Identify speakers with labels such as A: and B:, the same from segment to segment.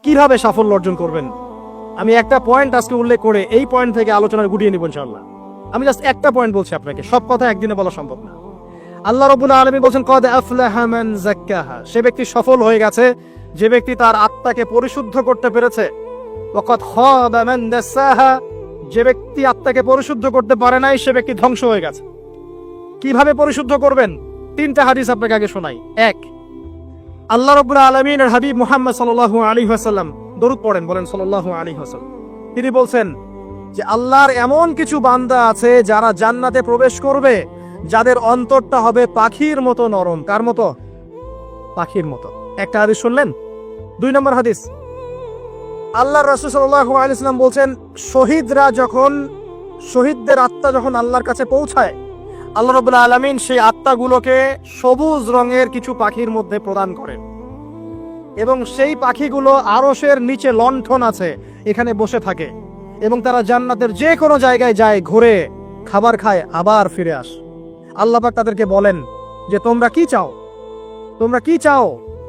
A: কিভাবে সাফল্য অর্জন করবেন। আমি একটা পয়েন্ট আজকে উল্লেখ করে এই পয়েন্ট থেকে আলোচনা গুটিয়ে নিব ইনশাআল্লাহ। আমি জাস্ট একটা পয়েন্ট বলছি আপনাকে, সব কথা একদিনে বলা সম্ভব না। আল্লাহ রাব্বুল আলামিন বলেন কদ আফলাহা মান যাক্কাহা, সে ব্যক্তি সফল হয়ে গেছে যে ব্যক্তি তার আত্মাকে পরিশুদ্ধ করতে পেরেছে। ওয়া কদ খাবা মান দাসাহা, যে ব্যক্তি আত্মাকে পরিশুদ্ধ করতে পারে নাই সে ব্যক্তি ধ্বংস হয়ে গেছে। কিভাবে পরিশুদ্ধ করবেন? তিনটা হাদিস আপনাকে আগে শোনাই। এক, আল্লাহ রাব্বুল আলামিনের হাবিব মুহাম্মদ সাল্লাল্লাহু আলাইহি ওয়াসাল্লাম দরুদ পড়েন, বলেন সাল্লাল্লাহু আলাইহি ওয়াসাল্লাম। তিনি বলছেন যে আল্লাহর এমন কিছু বান্দা আছে যারা জান্নাতে প্রবেশ করবে যাদের অন্তরটা হবে পাখির মতো নরম। কার মতো? পাখির মতো। একটা হাদিস শুনলেন। দুই নম্বর হাদিস, আল্লাহর রাসূল সাল্লাল্লাহু আলাইহি ওয়াসাল্লাম বলছেন শহীদদের আত্মা যখন আল্লাহর কাছে পৌঁছায়, আল্লাহ রাব্বুল আলামিন সেই আত্মাগুলোকে সবুজ রঙের কিছু পাখির মধ্যে প্রদান করেন এবং সেই পাখিগুলো আরশের নিচে লণ্ঠন আছে এখানে বসে থাকে এবং তারা জান্নাতের যে কোনো জায়গায় যায়, ঘুরে খাবার খায়, আবার ফিরে আসে। আল্লাহ পাক তাদেরকে বলেন যে তোমরা কি চাও, তোমরা কি চাও?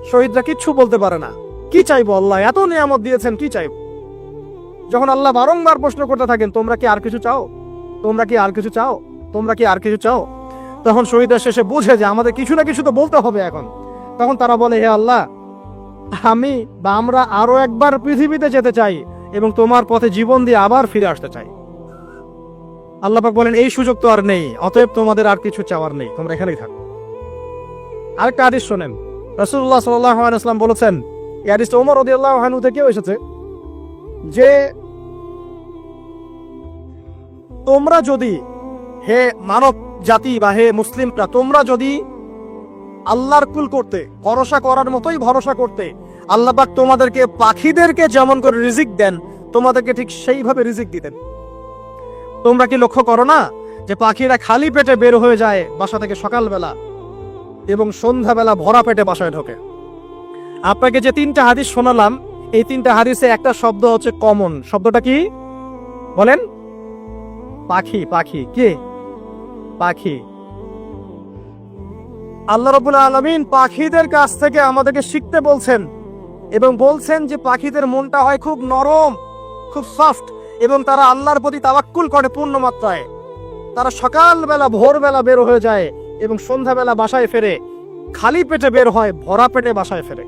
A: শহীদরা কিচ্ছু বলতে পারে না। কি চাইবো? আল্লাহ এত নিয়ামত দিয়েছেন, কি চাইবো? যখন আল্লাহ বারংবার প্রশ্ন করতে থাকেন তোমরা কি আর কিছু চাও, তোমরা কি আর কিছু চাও, তোমরা কি আর কিছু চাও, তখন শহীদরা শেষে বুঝে যে আমাদের কিছু না কিছু তো বলতে হবে এখন। তখন তারা বলে হে আল্লাহ, আমরা আরো একবার পৃথিবীতে যেতে চাই এবং তোমার পথে জীবন দিয়ে আবার ফিরে আসতে চাই। আল্লাহ পাক বলেন এই সুযোগ তো আর নেই, অতএব তোমাদের আর কিছু চাওয়ার নেই, তোমরা এখানেই থাকো। আরেকটা হাদিস শোনেন। রাসূলুল্লাহ সাল্লাল্লাহু আলাইহি ওয়াসাল্লাম বলেছেন, এই হাদিসটা ওমর রাদিয়াল্লাহু আনহু থেকেও এসেছে, যে তোমরা যদি, হে মানব জাতি বা হে মুসলিমরা, তোমরা যদি আল্লাহর কুল করতে, ভরসা করার মতোই ভরসা করতে, আল্লাহ পাক তোমাদেরকে পাখিদেরকে যেমন করে রিজিক দেন তোমাদেরকে ঠিক সেইভাবে রিজিক দিতেন। তোমরা কি লক্ষ্য করো না যে পাখিরা খালি পেটে বের হয়ে যায় বাসা থেকে সকালবেলা এবং সন্ধ্যাবেলা ভরা পেটে বাসায় ঢোকে? আপনাকে যে তিনটা হাদিস শোনালাম, এই তিনটা হাদিসে একটা শব্দ হচ্ছে কমন। শব্দটা কি বলেন? পাখি। পাখি কে? পাখি। আল্লাহ রাব্বুল আলামিন পাখিদের কাছ থেকে আমাদেরকে শিখতে বলছেন এবং বলছেন যে পাখিদের মনটা হয় খুব নরম, খুব সফট এবং তারা আল্লাহর প্রতি তাওয়াক্কুল করে পূর্ণ মাত্রায়। তারা সকালবেলা ভোরবেলা বের হয়ে যায় এবং সন্ধ্যাবেলা বাসায় ফেরে, খালি পেটে বের হয়, ভরা পেটে বাসায় ফেরে।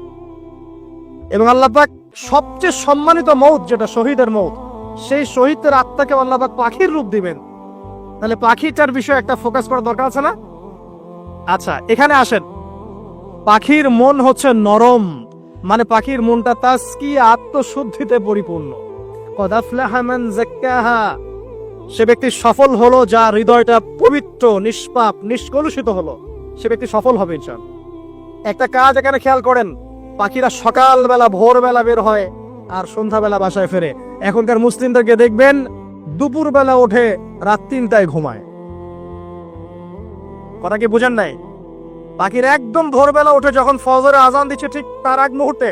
A: এবং আল্লাহ পাক সবচেয়ে সম্মানিত মউত যেটা শহীদের মউত, সেই শহীদদের আত্মাকে আল্লাহ পাক পাখির রূপ দিবেন। তাহলে পাখিটার বিষয়ে একটা ফোকাস করা দরকার আছে না? আচ্ছা, এখানে আসেন। পাখির মন হচ্ছে নরম, মানে পাখির মনটা তাসকিয়া, আত্মশুদ্ধিতে পরিপূর্ণ। কদ আফলাহা মান যাক্কাহা, সে ব্যক্তি সফল হলো যার হৃদয়টা পবিত্র, নিষ্পাপ, নিষ্কলুষিত হলো, সে ব্যক্তি সফল হবে ইনশাআল্লাহ। একটা কাজ এখানে খেয়াল করেন, পাখিরা সকালবেলা ভোরবেলা বের হয় আর সন্ধ্যাবেলা বাসায় ফেরে। এখনকার মুসলিমদেরকে দেখবেন দুপুরবেলা ওঠে, রাত 3টায় ঘুমায়। কথা কি বুঝেন নাই? পাখির একদম ভোরবেলা উঠে যখন ফজরের আজান দিচ্ছে ঠিক তার আগ মুহূর্তে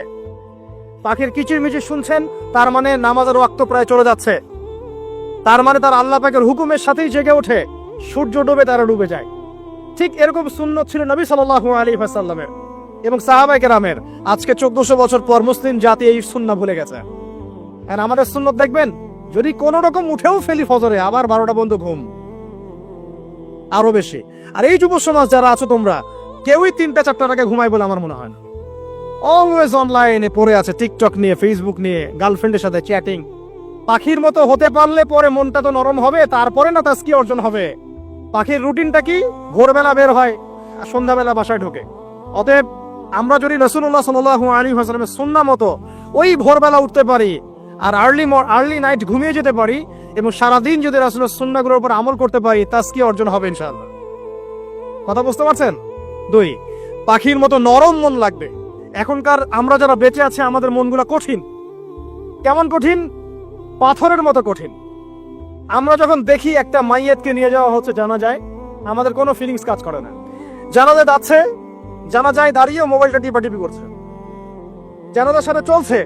A: পাখির কিচিরমিচির শুনছেন, তার মানে নামাজের ওয়াক্ত প্রায় চলে যাচ্ছে, তার মানে তার আল্লাহ পাকের হুকুমের সাথেই জেগে ওঠে, সূর্য ডুবে তারা ডুবে যায়। ঠিক এরকম সুন্নত ছিল নবী সাল্লাল্লাহু আলাইহি ওয়াসাল্লামের এবং সাহাবায়ে কেরামের। আজকে 1400 বছর পর মুসলিম জাতি এই সুন্নাহ ভুলে গেছে। আর আমাদের সুন্নত দেখবেন, যদি কোনো রকম উঠেও ফেলি ফজরে, আবার 12টা পর্যন্ত ঘুম, আরো বেশি। আর এই যুব সমাজ যারা আছো তোমরা, কেউই 3টা-4টার আগে ঘুমায় বলে আমার মনে হয় না। অলওয়েজ অনলাইনে পড়ে আছে, টিকটক নিয়ে, ফেসবুক নিয়ে, গার্লফ্রেন্ডের সাথে চ্যাটিং। পাখির মতো হতে পারলে পরে মনটা তো নরম হবে, তারপরে না তাসকিয়া অর্জন হবে। পাখির রুটিনটা কি? ভোরবেলা বের হয় আর সন্ধ্যাবেলা বাসায় ঢোকে। অতএব আমরা যদি রাসূলুল্লাহ সাল্লাল্লাহু আলাইহি ওয়াসাল্লামের সুন্নাহ মতো ওই ভোরবেলা উঠতে পারি আর আর্লি নাইট ঘুমিয়ে যেতে পারি এবং সারাদিন যদি রাসূলের সুন্নাহগুলোর উপর আমল করতে পারি, তাসকিয়া অর্জন হবে ইনশাআল্লাহ। কথা বুঝতে পারছেন? 2, পাখির মতো নরম মন লাগবে। এখনকার আমরা যারা বেঁচে আছি আমাদের মনগুলো কঠিন। কেমন কঠিন? পাথরের মতো কঠিন। আমরা যখন দেখি একটা মাইয়াতকে নিয়ে যাওয়া হচ্ছে জানাজায়, আমাদের কোনো ফিলিংস কাজ করে না। জানাজায় যাচ্ছে, জানাজায় দাঁড়িয়ে মোবাইলটা টিপাটিপি করছে, জানাজার সাথে চলছে,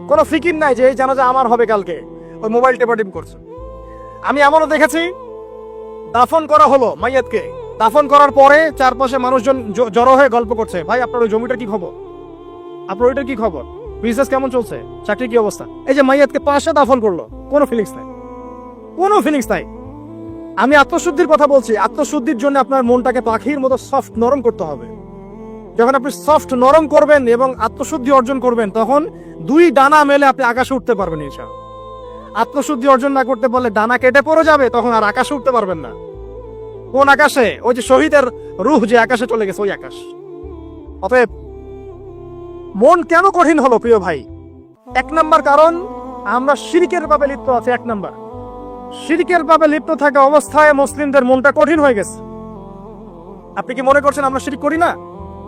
A: কোনো ফিকির নাই যে এই জানাজা আমার হবে কালকে, ওই মোবাইল টিপাটিপি করছে। আমি এমনও দেখেছি, দাফন করা হলো মাইয়াতকে, দাফন করার পরে চারপাশে মানুষজন জড়ো হয়ে গল্প করছে, ভাই আপনার ওই জমিটা কি খবর, আপনার ওইটার কি খবর, বিজনেস কেমন চলছে, চাকরি কি অবস্থা? এই যে মাইয়াতকে পাশে দাফন করলো, কোনো ফিলিংস নাই, কোনো ফিলিংস নাই। আমি আত্মশুদ্ধির কথা বলছি। আত্মশুদ্ধির জন্য আপনার মনটাকে পাখির মতো সফট নরম করতে হবে। যখন আপনি সফট নরম করবেন এবং আত্মশুদ্ধি অর্জন করবেন, তখন দুই ডানা মেলে আপনি আকাশে উঠতে পারবেন ইনশাআল্লাহ। আত্মশুদ্ধি অর্জন না করতে পারলে ডানা কেটে পড়ে যাবে, তখন আর আকাশে উঠতে পারবেন না। কোন আকাশে? ওই যে শহীদের রূহ যে আকাশে চলে গেছে, ওই আকাশ। অতএব মন কেন কঠিন হলো প্রিয় ভাই? এক নাম্বার কারণ, আমরা শিরকের পাপে লিপ্ত আছি। এক নাম্বার, শিরকের পাপে লিপ্ত থাকা অবস্থায় মুসলিমদের মনটা কঠিন হয়ে গেছে। আপনি কি মনে করছেন আমরা শিরক করি না?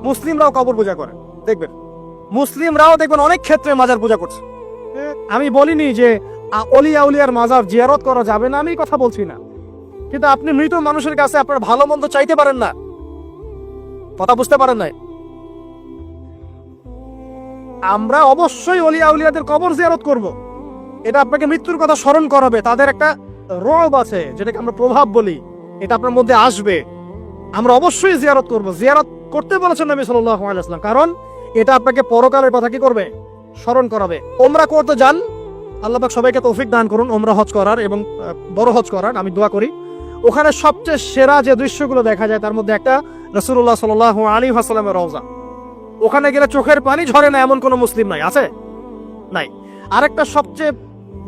A: মুসলিমরাও কবর পূজা করে, দেখবেন মুসলিমরাও দেখবেন অনেক ক্ষেত্রে মাজার পূজা করছে। আমি বলিনি যে অলিয়া উলিয়ার মাজার জিয়ারত করা যাবে না, আমি কথা বলছি না, কিন্তু আপনি মৃত মানুষের কাছে আপনার ভালো মন্দ চাইতে পারেন না। কথা বুঝতে পারেন না? আমরা অবশ্যই অলিয়া উলিয়াদের কবর জিয়ারত করব। এটা আপনাকে মৃত্যুর কথা স্মরণ করাবে। তাদের একটা রব আছে, যেটাকে আমরা প্রভাব বলি, এটা আপনার মধ্যে আসবে। আমরা অবশ্যই জিয়ারত করব। জিয়ারত করতে বলেছেন নবী সাল্লাল্লাহু আলাইহি ওয়াসাল্লাম, কারণ এটা আপনাকে পরকালের কথা কি করবে? স্মরণ করাবে। ওমরা করতে যান, আল্লাহ পাক সবাইকে তৌফিক দান করুন ওমরা হজ করার এবং বড় হজ করার, আমি দোয়া করি। ওখানে সবচেয়ে সেরা যে দৃশ্যগুলো দেখা যায়, তার মধ্যে একটা রাসূলুল্লাহ সাল্লাল্লাহু আলাইহি ওয়াসাল্লামের রওজা। ওখানে গেলে চোখের পানি ঝরে না এমন কোনো মুসলিম নাই, আছে? নাই। আরেকটা সবচেয়ে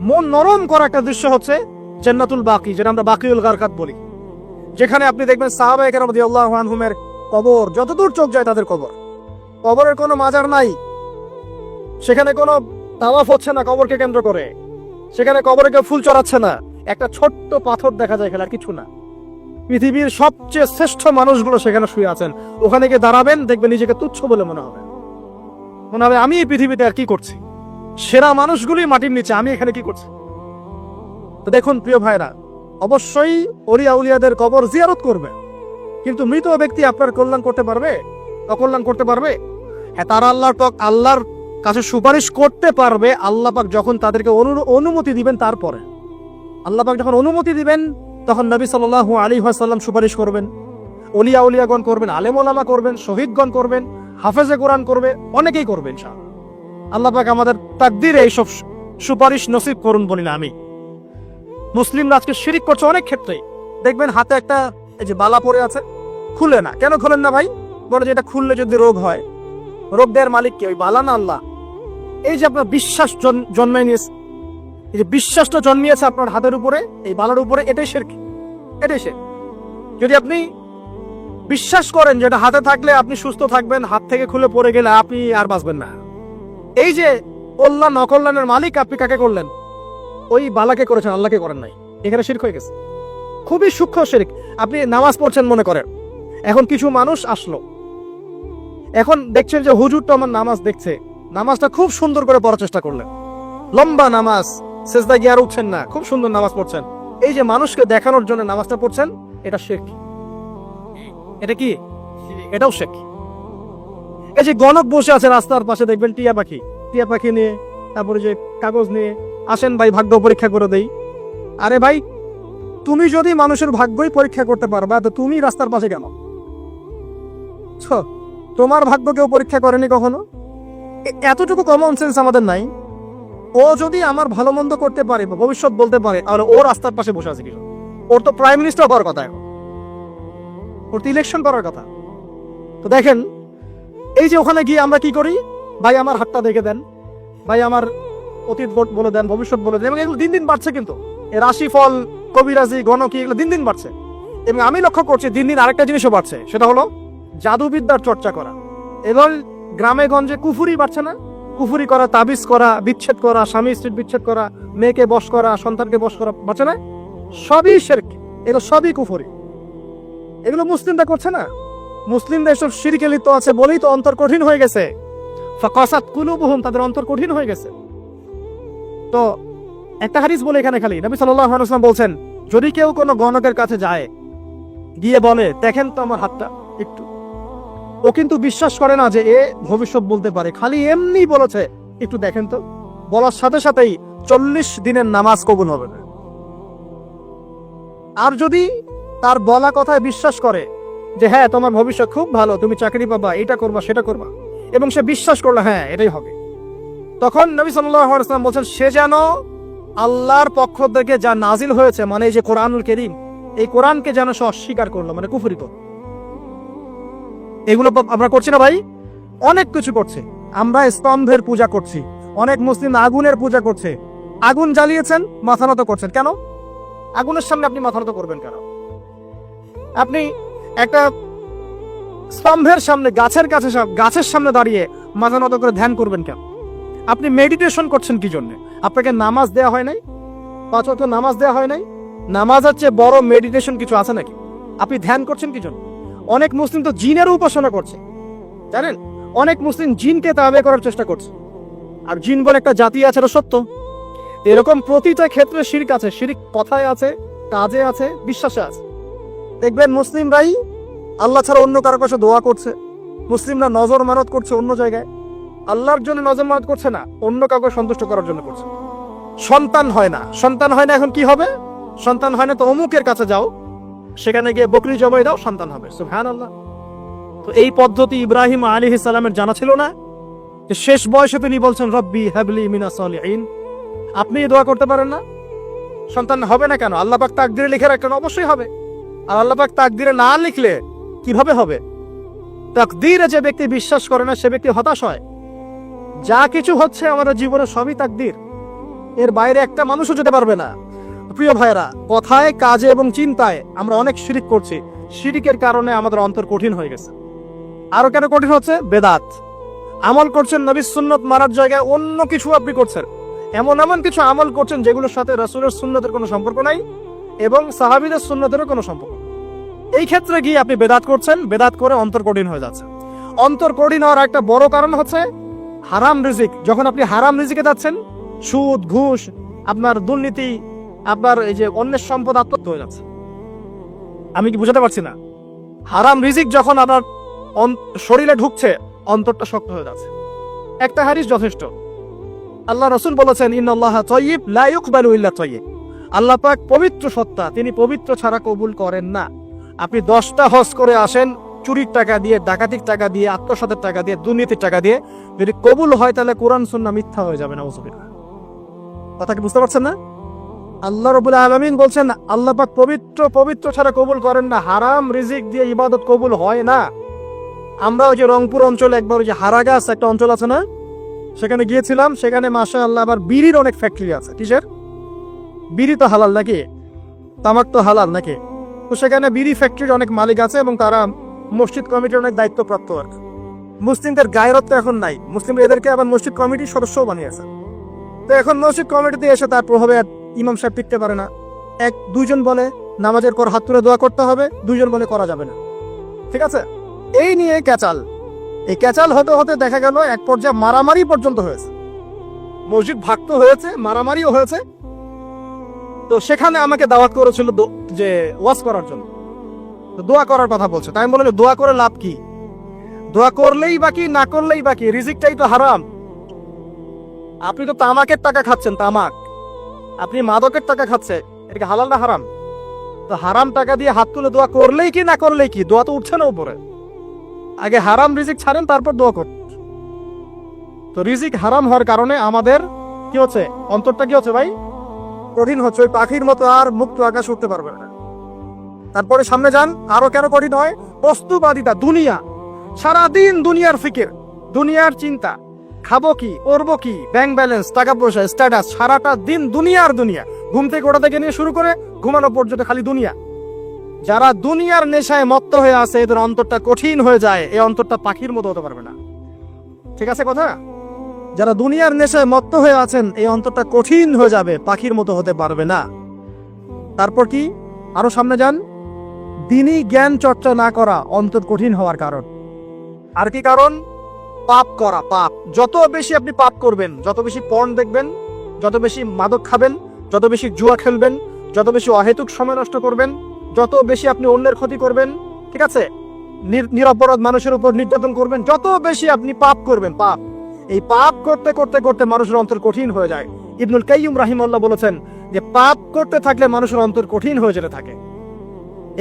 A: মন নরম করা একটা দৃশ্য হচ্ছে জান্নাতুল বাকি, যেটা আমরা বাকিউল গারকাত বলি, যেখানে আপনি দেখবেন সাহাবায়ে কেরাম রাদিয়াল্লাহু আনহুমের কবর, যতদূর চোখ যায় তাদের কবর। কবরের কোনো মাজার নাই, সেখানে কোনো তাওয়াফ হচ্ছে না কবরকে কেন্দ্র করে, সেখানে কবরে কেউ ফুল চড়াচ্ছে না, একটা ছোট্ট পাথর দেখা যায়, খেলার কিছু না। পৃথিবীর সবচেয়ে শ্রেষ্ঠ মানুষগুলো সেখানে শুয়ে আছেন। ওখানে গিয়ে দাঁড়াবেন, দেখবেন নিজেকে তুচ্ছ বলে মনে হবে, মনে হবে আমি এই পৃথিবীতে আর কি করছি। সেরা মানুষগুলি মাটির নিচে, আমি এখানে কি করছি? তো দেখুন প্রিয় ভাইরা, অবশ্যই অলিয়া উলিয়াদের কবর জিয়ারত করবে, কিন্তু মৃত ব্যক্তি আপনার কল্যাণ করতে পারবে? অকল্যাণ করতে পারবে? হ্যাঁ, তারা আল্লাহর কাছে সুপারিশ করতে পারবে আল্লাহ পাক যখন তাদেরকে অনুমতি দিবেন। তারপরে আল্লাহ পাক যখন অনুমতি দিবেন, তখন নবী সাল্লাল্লাহু আলাইহি ওয়াসাল্লাম সুপারিশ করবেন, অলিয়া উলিয়াগণ করবেন, আলেম ওলামা করবেন, শহীদগণ করবেন, হাফেজে কোরআন করবে, অনেকেই করবেন ইনশাআল্লাহ। আল্লাহ পাক আমাদের তাকদীরে এইসব সুপারিশ নসিব করুন বলি না আমি। মুসলিমরা আজকে শিরিক করছে অনেক ক্ষেত্রে। দেখবেন হাতে একটা এই যে বালা পড়ে আছে, খুলে না। কেন খুলেন না ভাই? বলে যে এটা খুললে যদি রোগ হয়। রোগ দেওয়ার মালিক কে? ওই বালা না আল্লাহ? এই যে আপনার বিশ্বাস জন্মায় নিয়েছে, এই যে বিশ্বাসটা জন্মিয়েছে আপনার হাতের উপরে, এই বালার উপরে, এটাই শিরক, এটাই শিরক। যদি আপনি বিশ্বাস করেন যেটা হাতে থাকলে আপনি সুস্থ থাকবেন, হাত থেকে খুলে পড়ে গেলে আপনি আর বাঁচবেন না। এই যে কল্যাণ অকল্যাণের মালিক আপনি কাকে করলেন? ওই বালাকে করেছেন, আল্লাহকে করেন নাই। এখানে শিরক হয়ে গেছে, খুবই সূক্ষ্ম শিরক। আপনি নামাজ পড়ছেন মনে করেন, এখন কিছু মানুষ আসলো, এখন দেখছেন যে হুজুরটা আমার নামাজ দেখছে, নামাজটা খুব সুন্দর করে পড়ার চেষ্টা করলেন, লম্বা নামাজ, সেজদা গিয়ে আর উঠছেন না, খুব সুন্দর নামাজ পড়ছেন। এই যে মানুষকে দেখানোর জন্য নামাজটা পড়ছেন, এটা শিরক। এটা কি? এটাও শিরক। এই যে গণক বসে আছে রাস্তার পাশে, দেখবেন টিয়া পাখি নিয়ে, তারপরে যে কাগজ নিয়ে, আসেন ভাই ভাগ্য পরীক্ষা করে দেই। আরে ভাই, তুমি যদি মানুষের ভাগ্যই পরীক্ষা করতে পারবা, তো তুমি রাস্তার পাশে কেন? তোমার ভাগ্য কেউ পরীক্ষা করেনি কখনো? এতটুকু কমন সেন্স আমাদের নাই? ও যদি আমার ভালো মন্দ করতে পারে বা ভবিষ্যৎ বলতে পারে, তাহলে ও রাস্তার পাশে বসে আছে কিছু? ওর তো প্রাইম মিনিস্টার হওয়ার কথা, এখন ওর তো ইলেকশন করার কথা। তো দেখেন, এই যে ওখানে গিয়ে আমরা কি করি? ভাই আমার হাতটা দেখে দেন, ভাই আমার অতীত বলে দেন, ভবিষ্যৎ বলে দেন, এবং এগুলো দিন দিন বাড়ছে। কিন্তু রাশিফল, কবিরাজি, গণকি, এগুলো দিন দিন বাড়ছে। এবং আমি লক্ষ্য করছি দিন দিন আরেকটা জিনিসও বাড়ছে, সেটা হলো জাদুবিদ্যার চর্চা করা। এবং গ্রামে গঞ্জে কুফুরি বাড়ছে না? কুফুরি করা, তাবিজ করা, বিচ্ছেদ করা, স্বামী স্ত্রীর বিচ্ছেদ করা, মেয়েকে বশ করা, সন্তানকে বশ করা, বাড়ছে না? সবই শিরক, এগুলো সবই কুফুরি। এগুলো মুসলিমরা করছে না। মুসলিমরা এসব শিরকে লিপ্ত আছে বলেই তো অন্তর কঠিন হয়ে গেছে। ফাকাসাত কুলুবুহুম, তাদের অন্তর কঠিন হয়ে গেছে। তো একটা হাদিস বলে এখানে খালি, নবী সাল্লাল্লাহু আলাইহি ওয়াসাল্লাম বলছেন, যদি কেউ কোনো গণকের কাছে যায়, গিয়ে বলে দেখেন তো আমার হাতটা একটু, ও কিন্তু বিশ্বাস করে না যে এ ভবিষ্যৎ বলতে পারে, খালি এমনি বলেছে একটু দেখেন তো, বলার সাথে সাথেই 40 দিনের নামাজ কবুল হবে না। আর যদি তার বলা কথায় বিশ্বাস করে যে হ্যাঁ তোমার ভবিষ্যৎ খুব ভালো, তুমি চাকরি পাবা, এটা করবা সেটা করবা, এবং সে বিশ্বাস করলো হ্যাঁ এটাই হবে, তখন নবী সাল্লাল্লাহু আলাইহি ওয়াসাল্লাম বলছেন সে যেন আল্লাহর পক্ষ থেকে যা নাজিল হয়েছে, মানে এই যে কোরআনুল কারীম, এই কোরআনকে যেন সে অস্বীকার করলো, মানে কুফরি করলো। এগুলো আমরা করছি না ভাই? অনেক কিছু করছে। আমরা স্তম্ভের পূজা করছি, অনেক মুসলিম আগুনের পূজা করছে। আগুন জ্বালিয়েছেন, মাথা নত করছেন কেন? আগুনের সামনে আপনি মাথা নত করবেন কেন? আপনি একটা স্তম্ভের সামনে, গাছের সামনে দাঁড়িয়ে মাথা নত করে ধ্যান করবেন কেন? আপনি মেডিটেশন করছেন কি জন্য? আপনাকে নামাজ দেয়া হয় নাই? 5 ওয়াক্ত নামাজ দেয়া হয় নাই? নামাজের চেয়ে বড় মেডিটেশন কিছু আছে নাকি? আপনি ধ্যান করছেন কি জন্য? অনেক মুসলিম তো জিনের উপাসনা করছে, জানেন? অনেক মুসলিম জিনকে তাবে করার চেষ্টা করছে। আর জিন বলে একটা জাতি আছে, এটা সত্য। এরকম প্রতিটা ক্ষেত্রে শিরক আছে। শিরক কথায় আছে, কাজে আছে, বিশ্বাসে আছে। দেখবেন মুসলিমরাই আল্লাহ ছাড়া অন্য কারো কাছে দোয়া করছে, মুসলিমরা নজর মানত করছে অন্য জায়গায়। আল্লাহর জন্য নজর মানত করছে না, অন্য কাউকে সন্তুষ্ট করার জন্য করছে। সন্তান হয় না, সন্তান হয় না, এখন কি হবে? সন্তান হয় না তো অমুকের কাছে যাও, সেখানে গিয়ে বকরি জবাই দাও, সন্তান হবে। সুবহানাল্লাহ। তো এই পদ্ধতি ইব্রাহিম আলাইহিস সালামের জানা ছিল না? যে শেষ বয়সে তিনি বলছেন রব্বি হাবলি মিনাস সালিহিন। আপনি দোয়া করতে পারেন না? সন্তান হবে না কেন? আল্লাহ পাক তাকদিরে লিখে রাখলেন, অবশ্যই হবে। আর আল্লাহ পাক তাকদিরে না লিখলে কিভাবে হবে? তাকদিরে যে ব্যক্তি বিশ্বাস করে না, সে ব্যক্তি হতাশ হয়। যা কিছু হচ্ছে আমাদের জীবনে সবই তাকদির, এর বাইরে একটা মানুষও যেতে পারবে না। প্রিয় ভাইরা, কথায়, কাজে এবং চিন্তায় আমরা অনেক শিরিক করছি। শিরিকের কারণে আমাদের অন্তর কঠিন হয়ে গেছে। আরো কেন কঠিন হচ্ছে? বেদাত। আমল করছেন নবীর সুন্নত মারার জায়গায় অন্য কিছু আপনি করছেন। এমন এমন কিছু আমল করছেন যেগুলোর সাথে রাসূলের সুন্নতের কোনো সম্পর্ক নাই এবং সাহাবীদের সুন্নতেরও কোনো সম্পর্ক নেই। এই ক্ষেত্রে গিয়ে আপনি বেদাত করছেন, বেদাত করে অন্তর কঠিন হয়ে যাচ্ছে। অন্তর কঠিন হওয়ার একটা বড় কারণ হচ্ছে হারাম রিজিক। যখন আপনি হারাম রিজিকে যাচ্ছেন, সুদ, ঘুষ, আপনার দুর্নীতি, আপনার এই যে অন্যের সম্পদ আত্মহত্যা হয়ে যাচ্ছে। আমি কি বুঝাতে পারছি না? হারাম রিজিক যখন আপনার শরীরে ঢুকছে, অন্তরটা শক্ত হয়ে যাচ্ছে। একটা হাদিস যথেষ্ট। আল্লাহ রাসূল বলেছেন ইন্নাল্লাহা তাইয়্যিব লা ইকবালু ইল্লা তাইয়্যিব। আল্লাহ পাক পবিত্র সত্তা, তিনি পবিত্র ছাড়া কবুল করেন না। আপনি 10টা হজ করে আসেন, চুরির টাকা দিয়ে, ডাকাতির টাকা দিয়ে, আত্মসাতের টাকা দিয়ে, দুর্নীতির টাকা দিয়ে, যদি কবুল হয় তাহলে কোরআন সুন্নাহ মিথ্যা হয়ে যাবে। নাউযুবিল্লাহ। কথা কি বুঝতে পারছেন না? আল্লাহ রাব্বুল আলামিন বলছেন আল্লাহ পাক পবিত্র ছাড়া কবুল করেন না। হারাম রিজিক দিয়ে ইবাদত কবুল হয় না। আমরা ওই যে রংপুর অঞ্চলে একবার ওই যে হারাগাছ একটা অঞ্চল আছে না, সেখানে গিয়েছিলাম। সেখানে মাশাআল্লাহ আবার বিড়ির অনেক ফ্যাক্টরি আছে। কিসের? বিড়ি তো হালাল নাকি? তামাক তো হালাল নাকি? তো সেখানে বিড়ি ফ্যাক্টরির অনেক মালিক আছে এবং তারা মসজিদ কমিটির অনেক দায়িত্বপ্রাপ্ত আর কি। মুসলিমদের গায়রত তো এখন নাই, মুসলিমরা এদেরকে আবার মসজিদ কমিটির সদস্যও বানিয়েছে। তো এখন মসজিদ কমিটিতে এসে তার প্রভাবে ইমাম সাহেব টিকতে পারে না। দুইজন বলে নামাজের পর হাত তুলে দোয়া করতে হবে, দুইজন বলে করা যাবে না। ঠিক আছে? এই নিয়ে ক্যাচাল। এই ক্যাচাল হতে হতে দেখা গেল এক পর্যায়ে মারামারি পর্যন্ত হয়েছে। মসজিদ ভাগত হয়েছে, মারামারিও হয়েছে। তো সেখানে আমাকে দাওয়াত করেছিল যে ওয়াজ করার জন্য। তো দোয়া করার কথা বলছে। তাই আমি বললাম দোয়া করে লাভ কি? দোয়া করলেই বাকি, না করলেই বাকি, রিজিকটাই তো হারাম। আপনি তো তামাকের টাকা খাচ্ছেন, তামাক। আপনি মাদকের টাকা খাচ্ছেন, এটা কি হালাল না হারাম? তো হারাম টাকা দিয়ে হাত তুলে দোয়া করলেই কি, না করলেই কি? দোয়া তো উঠছে না উপরে। আগে হারাম রিজিক ছাড়েন, তারপর দোয়া করুন। তো রিজিক হারাম হওয়ার কারণে আমাদের কি হচ্ছে? অন্তরটা কি হচ্ছে ভাই? কঠিন হচ্ছে। ওই পাখির মতো আর মুক্ত আকাশ উঠতে পারবে না। তারপরে সামনে যান, আরো কেন কঠিন হয়? বস্তুবাদিতা, দুনিয়া। সারাদিন দুনিয়ার ফিকির, দুনিয়ার চিন্তা, খাবো কি, করবো কি, ব্যাংক ব্যালেন্স, টাকা পয়সা, স্ট্যাটাস, সারাটা দিন দুনিয়ার দুনিয়া। ঘুম থেকে ওঠা থেকে নিয়ে শুরু করে ঘুমানো পর্যন্ত খালি দুনিয়া। যারা দুনিয়ার নেশায় মত্ত হয়ে আছে, এদের অন্তরটা কঠিন হয়ে যায়। এই অন্তরটা পাখির মতো হতে পারবে না। ঠিক আছে কথা? যারা দুনিয়ার নেশায় মত্ত হয়ে আছেন, এই অন্তরটা কঠিন হয়ে যাবে, পাখির মতো হতে পারবে না। তারপর কি? আরো সামনে যান। দিনই জ্ঞান চর্চা না করা অন্তর কঠিন হওয়ার কারণ। আর কি কারণ? পাপ করা। পাপ যত বেশি আপনি পাপ করবেন, যত বেশি পর্ন দেখবেন, যত বেশি মাদক খাবেন, যত বেশি জুয়া খেলবেন, যত বেশি অহেতুক সময় নষ্ট করবেন, যত বেশি আপনি অন্যের ক্ষতি করবেন, ঠিক আছে, নিরপরাধ মানুষের উপর নির্যাতন করবেন, যত বেশি আপনি পাপ করবেন, পাপ, এই পাপ করতে করতে করতে মানুষের অন্তর কঠিন হয়ে যায়। ইবনুল কাইয়্যিম রাহিমাহুল্লাহ বলেছেন যে পাপ করতে থাকলে মানুষের অন্তর কঠিন হয়ে যেতে থাকে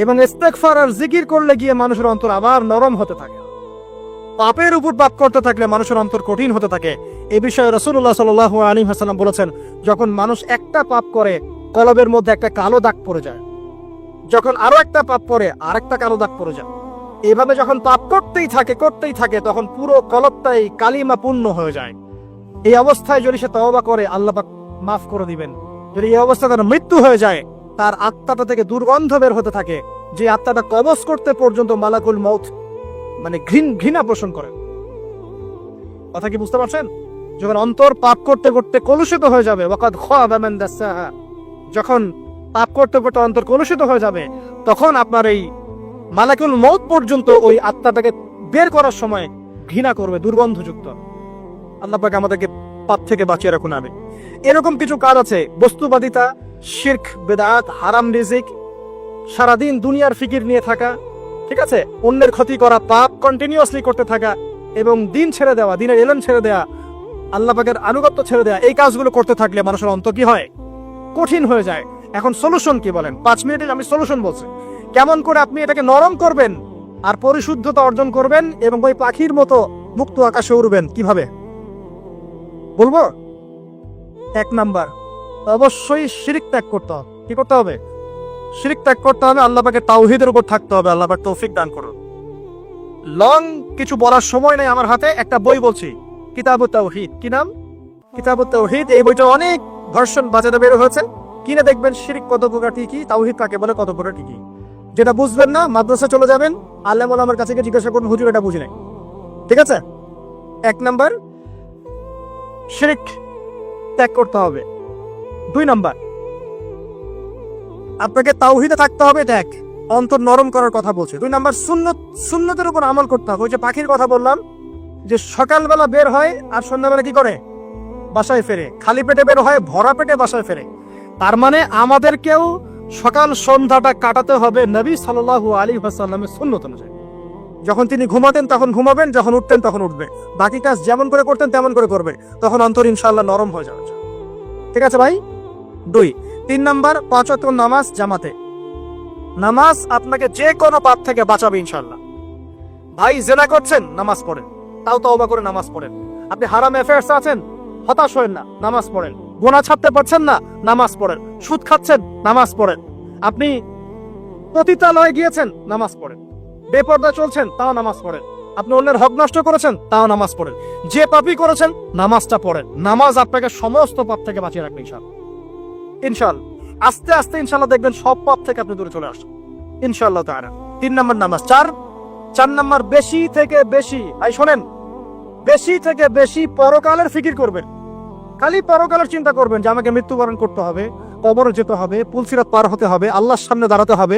A: এবং ইস্তেগফার আর জিকির করলে গিয়ে মানুষের অন্তর আবার নরম হতে থাকে। পাপের উপর পাপ করতে থাকলে মানুষের অন্তর কঠিন হতে থাকে। এই বিষয়ে রাসূলুল্লাহ সাল্লাল্লাহু আলাইহি ওয়াসাল্লাম বলেছেন, যখন মানুষ একটা পাপ করে কলবের মধ্যে একটা কালো দাগ পড়ে যায়, যখন আরো একটা পাপ করে আরেকটা কালো দাগ পড়ে যায়, এভাবে যখন পাপ করতেই থাকে তখন পুরো কলবটাই কালিমা পূর্ণ হয়ে যায়। এই অবস্থায় যদি সে তওবা করে আল্লাহ পাক মাফ করে দিবেন। যদি এই অবস্থায় তার মৃত্যু হয়ে যায়, তার আত্মাটা থেকে দুর্গন্ধ বের হতে থাকে, যে আত্মাটা কবজ করতে পর্যন্ত মালাকুল মউত মানে ঘৃণা পোষণ করে। কথা কি বুঝতে পারছেন? যখন অন্তর পাপ করতে করতে কলুষিত হয়ে যাবে, ওয়াকাদ খাবা মান দাসসাহা, যখন পাপ করতে করতে অন্তর কলুষিত হয়ে যাবে, তখন আপনার এই মালাকুল মউত পর্যন্ত ওই আত্মাটাকে বের করার সময় ঘৃণা করবে, দুর্গন্ধযুক্ত। আল্লাহ পাক আমাদেরকে পাপ থেকে বাঁচিয়ে রাখুন। আমি এরকম কিছু কাজ আছে, বস্তুবাদিতা, শিরক, বেদাত, হারাম রিজিক, সারাদিন দুনিয়ার ফিকির নিয়ে থাকা, ঠিক আছে, অন্যের ক্ষতি করা, পাপ কন্টিনিউয়াসলি করতে থাকা, এবং দিন ছেড়ে দেওয়া, দিনের এলেম ছেড়ে দেওয়া, আল্লাহ পাকের আনুগত্য ছেড়ে দেওয়া, এই কাজগুলো করতে থাকলে মানুষের অন্তর কি হয়? কঠিন হয়ে যায়। এখন সলিউশন কি বলেন? 5 মিনিটে আমি সলিউশন বলছি, কেমন করে আপনি এটাকে নরম করবেন আর পরিশুদ্ধতা অর্জন করবেন এবং ওই পাখির মতো মুক্ত আকাশে উড়বেন। কিভাবে বলবো? 1 নাম্বার, অবশ্যই শিরক ত্যাগ করতে হবে। কি করতে হবে? শিরক ত্যাগ করতে হবে। আল্লাহ পাকের তাওহীদের উপর থাকতে হবে। আল্লাহ পাক তৌফিক দান করুন। লং কিছু বলার সময় নেই আমার হাতে, একটা বই বলছি, কিতাবুত তাওহীদ। কি নাম? কিতাবুত তাওহীদ। এই বইটা অনেক ভার্সন বাজারে বের হয়েছে, কিনে দেখবেন শিরক কত প্রকার কি, তাওহীদ কাকে বলে, কত প্রকার কি। যেটা বুঝবেন না, মাদ্রাসা চলে যাবেন, আলেম ওলামার কাছে গিয়ে জিজ্ঞাসা করুন, হুজুর এটা বুঝি নাই। ঠিক আছে? 1 নাম্বার, শিরক ত্যাগ করতে হবে। 2 নাম্বার, আপনাকে তাওহীদে থাকতে হবে। এটা এক, অন্তর নরম করার কথা বলছে। 2 নাম্বার, সুন্নতের উপর আমল করতে হবে। ওই যে পাখির কথা বললাম, যে সকালবেলা বের হয় আর সন্ধ্যাবেলা কি করে? বাসায় ফেরে। খালি পেটে বের হয়, ভরা পেটে বাসায় ফেরে। তার মানে আমাদেরকেও সকাল সন্ধ্যাটা কাটাতে হবে নবী সাল্লাল্লাহু আলাইহি ওয়াসাল্লামের সুন্নত অনুযায়ী। যখন তিনি ঘুমাতেন তখন ঘুমাবেন, যখন উঠতেন তখন উঠবে, বাকি কাজ যেমন করে করতেন তেমন করে করবে, তখন অন্তর ইনশাআল্লাহ নরম হয়ে যাবে। ঠিক আছে ভাই? 2। 3 নাম্বার, 5 ওয়াক্ত নামাজ জামাতে। নামাজ আপনাকে যে কোনো পাপ থেকে বাঁচাবে ইনশাআল্লাহ। ভাই জেনা করছেন, নামাজ পড়েন, তাও তওবা করে নামাজ পড়েন। আপনি হারাম অ্যাফেয়ার্স আছেন, হতাশ হয়েন না, নামাজ পড়েন। গুনাহ ছাড়তে পারছেন না, নামাজ পড়েন। সুদ খাচ্ছেন, নামাজ পড়েন। আপনি পতিতালয়ে গিয়েছেন, নামাজ পড়েন। বেপরদা চলছেন, তাও নামাজ পড়েন। আপনি অন্যের হক নষ্ট করেছেন, তাও নামাজ পড়েন। যে পাপই করেছেন, নামাজটা পড়েন। নামাজ আপনাকে সমস্ত পাপ থেকে বাঁচিয়ে রাখবে ইনশাআল্লাহ। ইনশাআল্লাহ আস্তে আস্তে ইনশাআল্লাহ দেখবেন সব পাপ থেকে আপনি দূরে চলে আসছেন ইনশাআল্লাহ তাআলা। 3 নাম্বার নামাজ। 4 নাম্বার, বেশি থেকে বেশি, ভাই শোনেন, বেশি থেকে বেশি পরকালের ফিকির করবেন। খালি পরকালের চিন্তা করবেন যে আমাকে মৃত্যুবরণ করতে হবে, কবরে যেতে হবে, পুলসিরাত পার হতে হবে, আল্লাহর সামনে দাঁড়াতে হবে।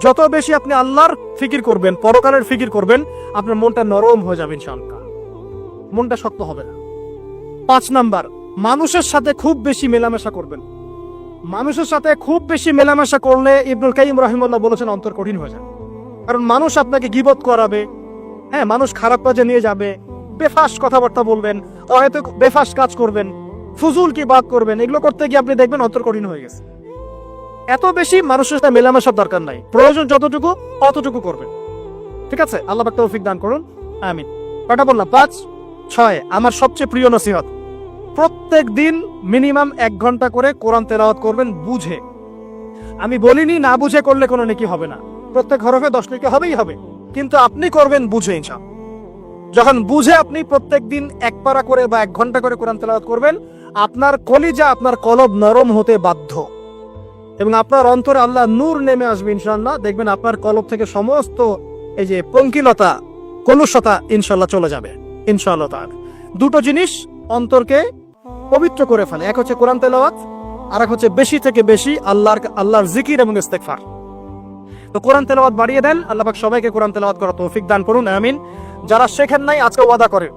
A: যত বেশি আপনি আল্লাহর ফিকির করবেন, পরকালের ফিকির করবেন, আপনার মনটা নরম হয়ে যাবে ইনশাআল্লাহ, মনটা শক্ত হবে না। 5 নাম্বার, মানুষের সাথে খুব বেশি মেলামেশা করবেন। মানুষের সাথে খুব বেশি মেলামেশা করলে ইবনুল কাইয়িম রাহিমাহুল্লাহ বলেছেন অন্তর কঠিন হয়ে যায়। কারণ মানুষ আপনাকে গীবত করাবে, হ্যাঁ, মানুষ খারাপ কাজে নিয়ে যাবে, বেফাস কথাবার্তা বলবেন, হয়তো বেফাস কাজ করবেন, ফুজুল কি বাদ করবেন। এগুলো করতে গিয়ে আপনি দেখবেন অন্তর কঠিন হয়ে গেছে। এত বেশি মানুষের সাথে মেলামেশার দরকার নাই, প্রয়োজন যতটুকু অতটুকু করবেন। ঠিক আছে? আল্লাহ পাক তৌফিক দান করুন, আমিন। কটা বললাম? 5। 6, আমার সবচেয়ে প্রিয় নসিহত, প্রত্যেক দিন মিনিমাম 1 ঘন্টা করে কোরআন তেলাওয়াত করবেন বুঝে। আমি বলিনি না বুঝে করলে কোনো নেকি হবে না, প্রত্যেক হরফে 10 নেকি হবেই হবে, কিন্তু আপনি করবেন বুঝে ইনশাআল্লাহ। যখন বুঝে আপনি প্রত্যেক দিন 1 পারা করে বা 1 ঘন্টা করে কোরআন তেলাওয়াত করবেন, আপনার কলিজা, আপনার কলব নরম হতে বাধ্য, এবং আপনার অন্তরে আল্লাহ নূর নেমে আসবে ইনশাআল্লাহ। দেখবেন আপনার কলব থেকে সমস্ত এই যে পঙ্কিলতা, কলুষতা ইনশাআল্লাহ চলে যাবে ইনশাআল্লাহ তাআলা। 2টো জিনিস অন্তরকে পবিত্র করে ফেলে, এক হচ্ছে কোরআন তেলাওয়াত, আর এক হচ্ছে বেশি থেকে বেশি আল্লাহর জিকির এবং ইস্তেগফার। তো কোরআন তেলাওয়াত বাড়িয়ে দেন। আল্লাহ পাক সবাইকে কোরআন তেলাওয়াত করার তৌফিক দান করুন, আমিন। যারা শেখেন নাই আজকে ওয়াদা করে